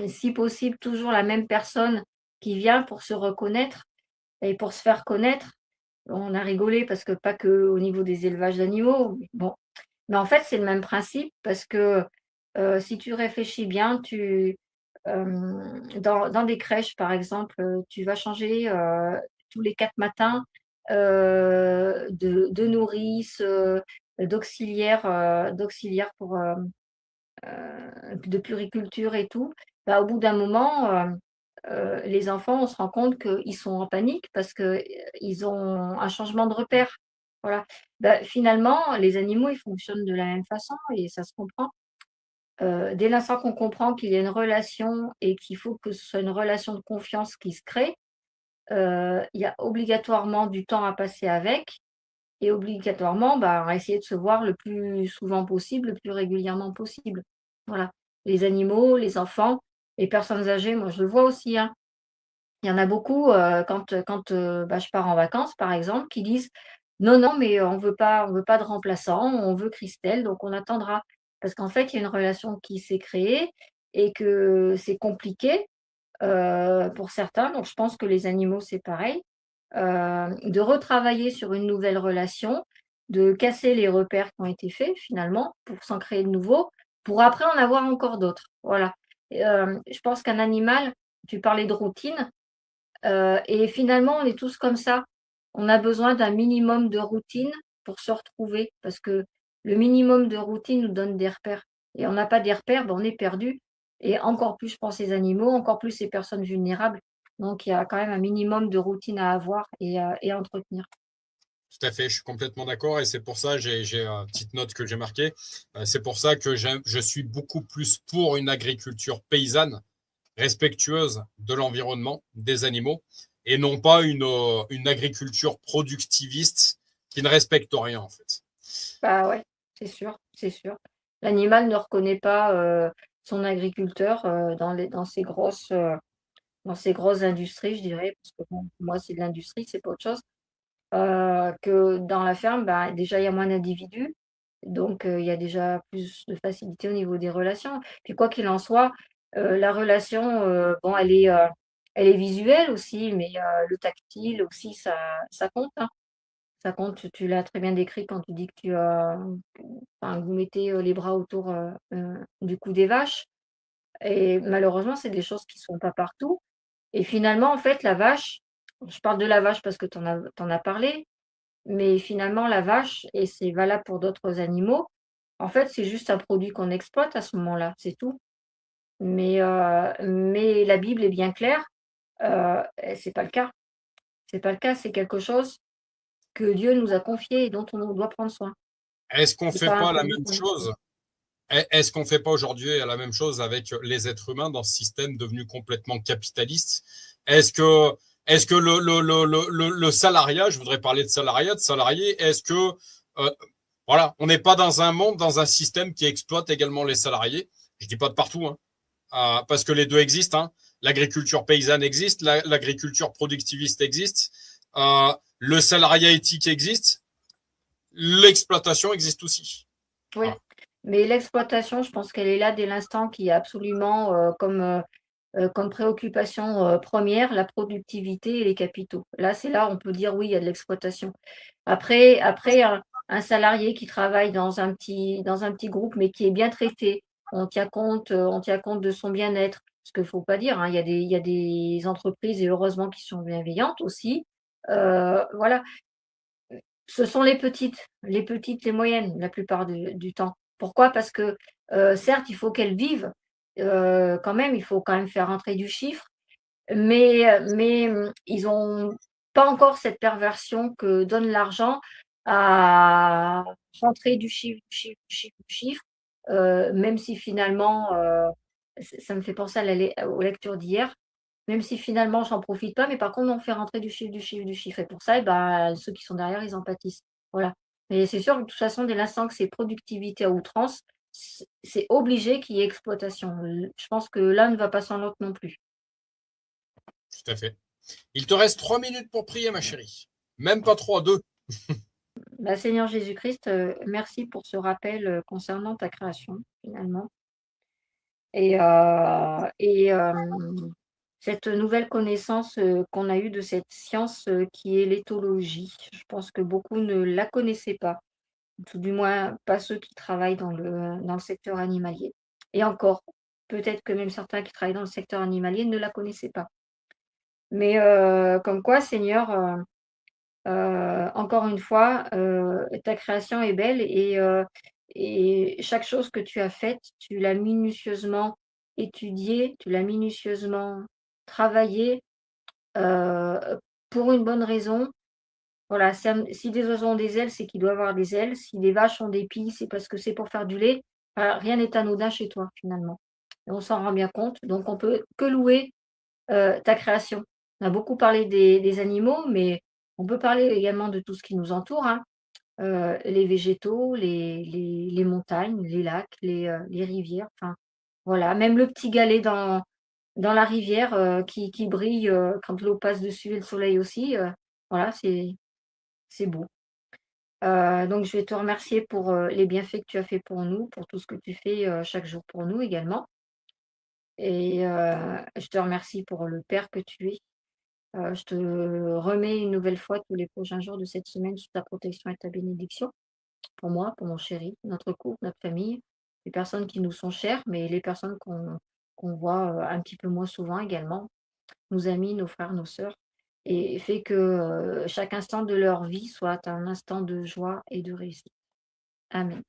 si possible, toujours la même personne qui vient pour se reconnaître et pour se faire connaître. On a rigolé parce que pas que au niveau des élevages d'animaux, mais bon. Mais en fait, c'est le même principe parce que, si tu réfléchis bien, dans des crèches, par exemple, tu vas changer, tous les 4 matins, de nourrice, d'auxiliaire pour, de puriculture et tout. Bah, au bout d'un moment, les enfants, on se rend compte qu'ils sont en panique parce que, ils ont un changement de repère. Voilà. Bah, finalement, les animaux, ils fonctionnent de la même façon et ça se comprend. Dès l'instant qu'on comprend qu'il y a une relation et qu'il faut que ce soit une relation de confiance qui se crée, il y a obligatoirement du temps à passer avec et obligatoirement, bah, essayer de se voir le plus souvent possible, le plus régulièrement possible. Voilà. Les animaux, les enfants, les personnes âgées, moi je le vois aussi, hein. Il y en a beaucoup, bah, je pars en vacances, par exemple, qui disent: «Non, non, mais on veut pas de remplaçant, on veut Christelle, donc on attendra». Parce qu'en fait, il y a une relation qui s'est créée et que c'est compliqué, pour certains, donc je pense que les animaux, c'est pareil, de retravailler sur une nouvelle relation, de casser les repères qui ont été faits finalement, pour s'en créer de nouveaux, pour après en avoir encore d'autres. Voilà. Je pense qu'un animal, tu parlais de routine. Et finalement, on est tous comme ça. On a besoin d'un minimum de routine pour se retrouver parce que le minimum de routine nous donne des repères et on n'a pas des repères, ben, on est perdu et encore plus, je pense, les animaux, encore plus les personnes vulnérables. Donc il y a quand même un minimum de routine à avoir et à entretenir. Tout à fait, je suis complètement d'accord et c'est pour ça, j'ai une petite note que j'ai marquée. C'est pour ça que je suis beaucoup plus pour une agriculture paysanne, respectueuse de l'environnement, des animaux, et non pas une agriculture productiviste qui ne respecte rien, en fait. Bah ouais, c'est sûr, c'est sûr. L'animal ne reconnaît pas son agriculteur dans ces grosses industries, je dirais, parce que bon, pour moi, c'est de l'industrie, c'est pas autre chose. Que dans la ferme, bah, déjà, il y a moins d'individus, donc il y a déjà plus de facilité au niveau des relations. Puis quoi qu'il en soit, la relation, bon, elle est visuelle aussi, mais le tactile aussi, ça compte, hein. Ça compte, tu l'as très bien décrit quand tu dis que enfin, que vous mettez, les bras autour, du cou des vaches et malheureusement, c'est des choses qui ne sont pas partout et finalement, en fait, la vache, je parle de la vache parce que tu en as parlé, mais finalement, la vache et c'est valable pour d'autres animaux, en fait, c'est juste un produit qu'on exploite à ce moment-là, c'est tout. Mais la Bible est bien claire, et c'est pas le cas. C'est pas le cas, c'est quelque chose que Dieu nous a confié et dont on doit prendre soin. Est-ce qu'on C'est fait pas un pas la produit même qu'on exploite. chose Est-ce qu'on fait pas aujourd'hui la même chose avec les êtres humains dans ce système devenu complètement capitaliste? Est-ce que, est-ce que le salariat, je voudrais parler de salariat, de salarié, est-ce que, euh, voilà, on n'est pas dans un monde, dans un système qui exploite également les salariés? Je dis pas de partout, hein, parce que les deux existent. Hein. L'agriculture paysanne existe, l'agriculture productiviste existe, le salariat éthique existe, l'exploitation existe aussi. Oui, Voilà. mais l'exploitation, je pense qu'elle est là dès l'instant qu'il y a absolument, comme préoccupation, première la productivité et les capitaux. Là, c'est là, on peut dire: «Oui, il y a de l'exploitation». Après un salarié qui travaille dans un petit groupe, mais qui est bien traité, on tient compte de son bien-être. Parce qu'il faut pas dire, hein, il y a des entreprises et heureusement qui sont bienveillantes aussi. Voilà, ce sont les petites, les moyennes la plupart du temps. Pourquoi? Parce que, certes, il faut qu'elles vivent, quand même, il faut quand même faire rentrer du chiffre, ils ont pas encore cette perversion que donne l'argent à rentrer du chiffre, du chiffre, du chiffre, du chiffre, même si finalement, ça me fait penser à la lé aux lectures d'hier, même si finalement j'en profite pas, mais par contre on fait rentrer du chiffre, du chiffre, du chiffre et pour ça et bah, ceux qui sont derrière, ils en pâtissent. Voilà. Mais c'est sûr que de toute façon, dès l'instant que c'est productivité à outrance, c'est obligé qu'il y ait exploitation. Je pense que l'un ne va pas sans l'autre non plus. Tout à fait. Il te reste 3 minutes pour prier, ma chérie. Même pas trois, deux. Bah, Seigneur Jésus-Christ, merci pour ce rappel, concernant ta création, finalement et cette nouvelle connaissance, qu'on a eue de cette science, qui est l'éthologie. Je pense que beaucoup ne la connaissaient pas, tout du moins pas ceux qui travaillent dans le secteur animalier et encore, peut-être que même certains qui travaillent dans le secteur animalier ne la connaissaient pas. Mais comme quoi Seigneur, encore une fois, ta création est belle et chaque chose que tu as faite, tu l'as minutieusement étudiée, tu l'as minutieusement travaillée, heu, pour une bonne raison. Voilà, si des oiseaux ont des ailes, c'est qu'ils doivent avoir des ailes. Si des vaches ont des pieds, c'est parce que c'est pour faire du lait. Voilà, rien n'est anodin chez toi, finalement et on s'en rend bien compte, donc on peut que louer ta création. On a beaucoup parlé des animaux, mais on peut parler également de tout ce qui nous entoure, hein. Les végétaux, les montagnes, les lacs, les rivières, enfin, voilà. Même le petit galet dans la rivière, qui brille, quand l'eau passe dessus et le soleil aussi, voilà, c'est beau. Donc je vais te remercier pour, les bienfaits que tu as fait pour nous, pour tout ce que tu fais, chaque jour pour nous également et je te remercie pour le père que tu es. Je te remets une nouvelle fois tous les prochains jours de cette semaine sous ta protection et ta bénédiction, pour moi, pour mon chéri, notre couple, notre famille, les personnes qui nous sont chères, mais les personnes qu'on voit, un petit peu moins souvent également, nos amis, nos frères, nos sœurs et fait que, chaque instant de leur vie soit un instant de joie et de réussite. Amen.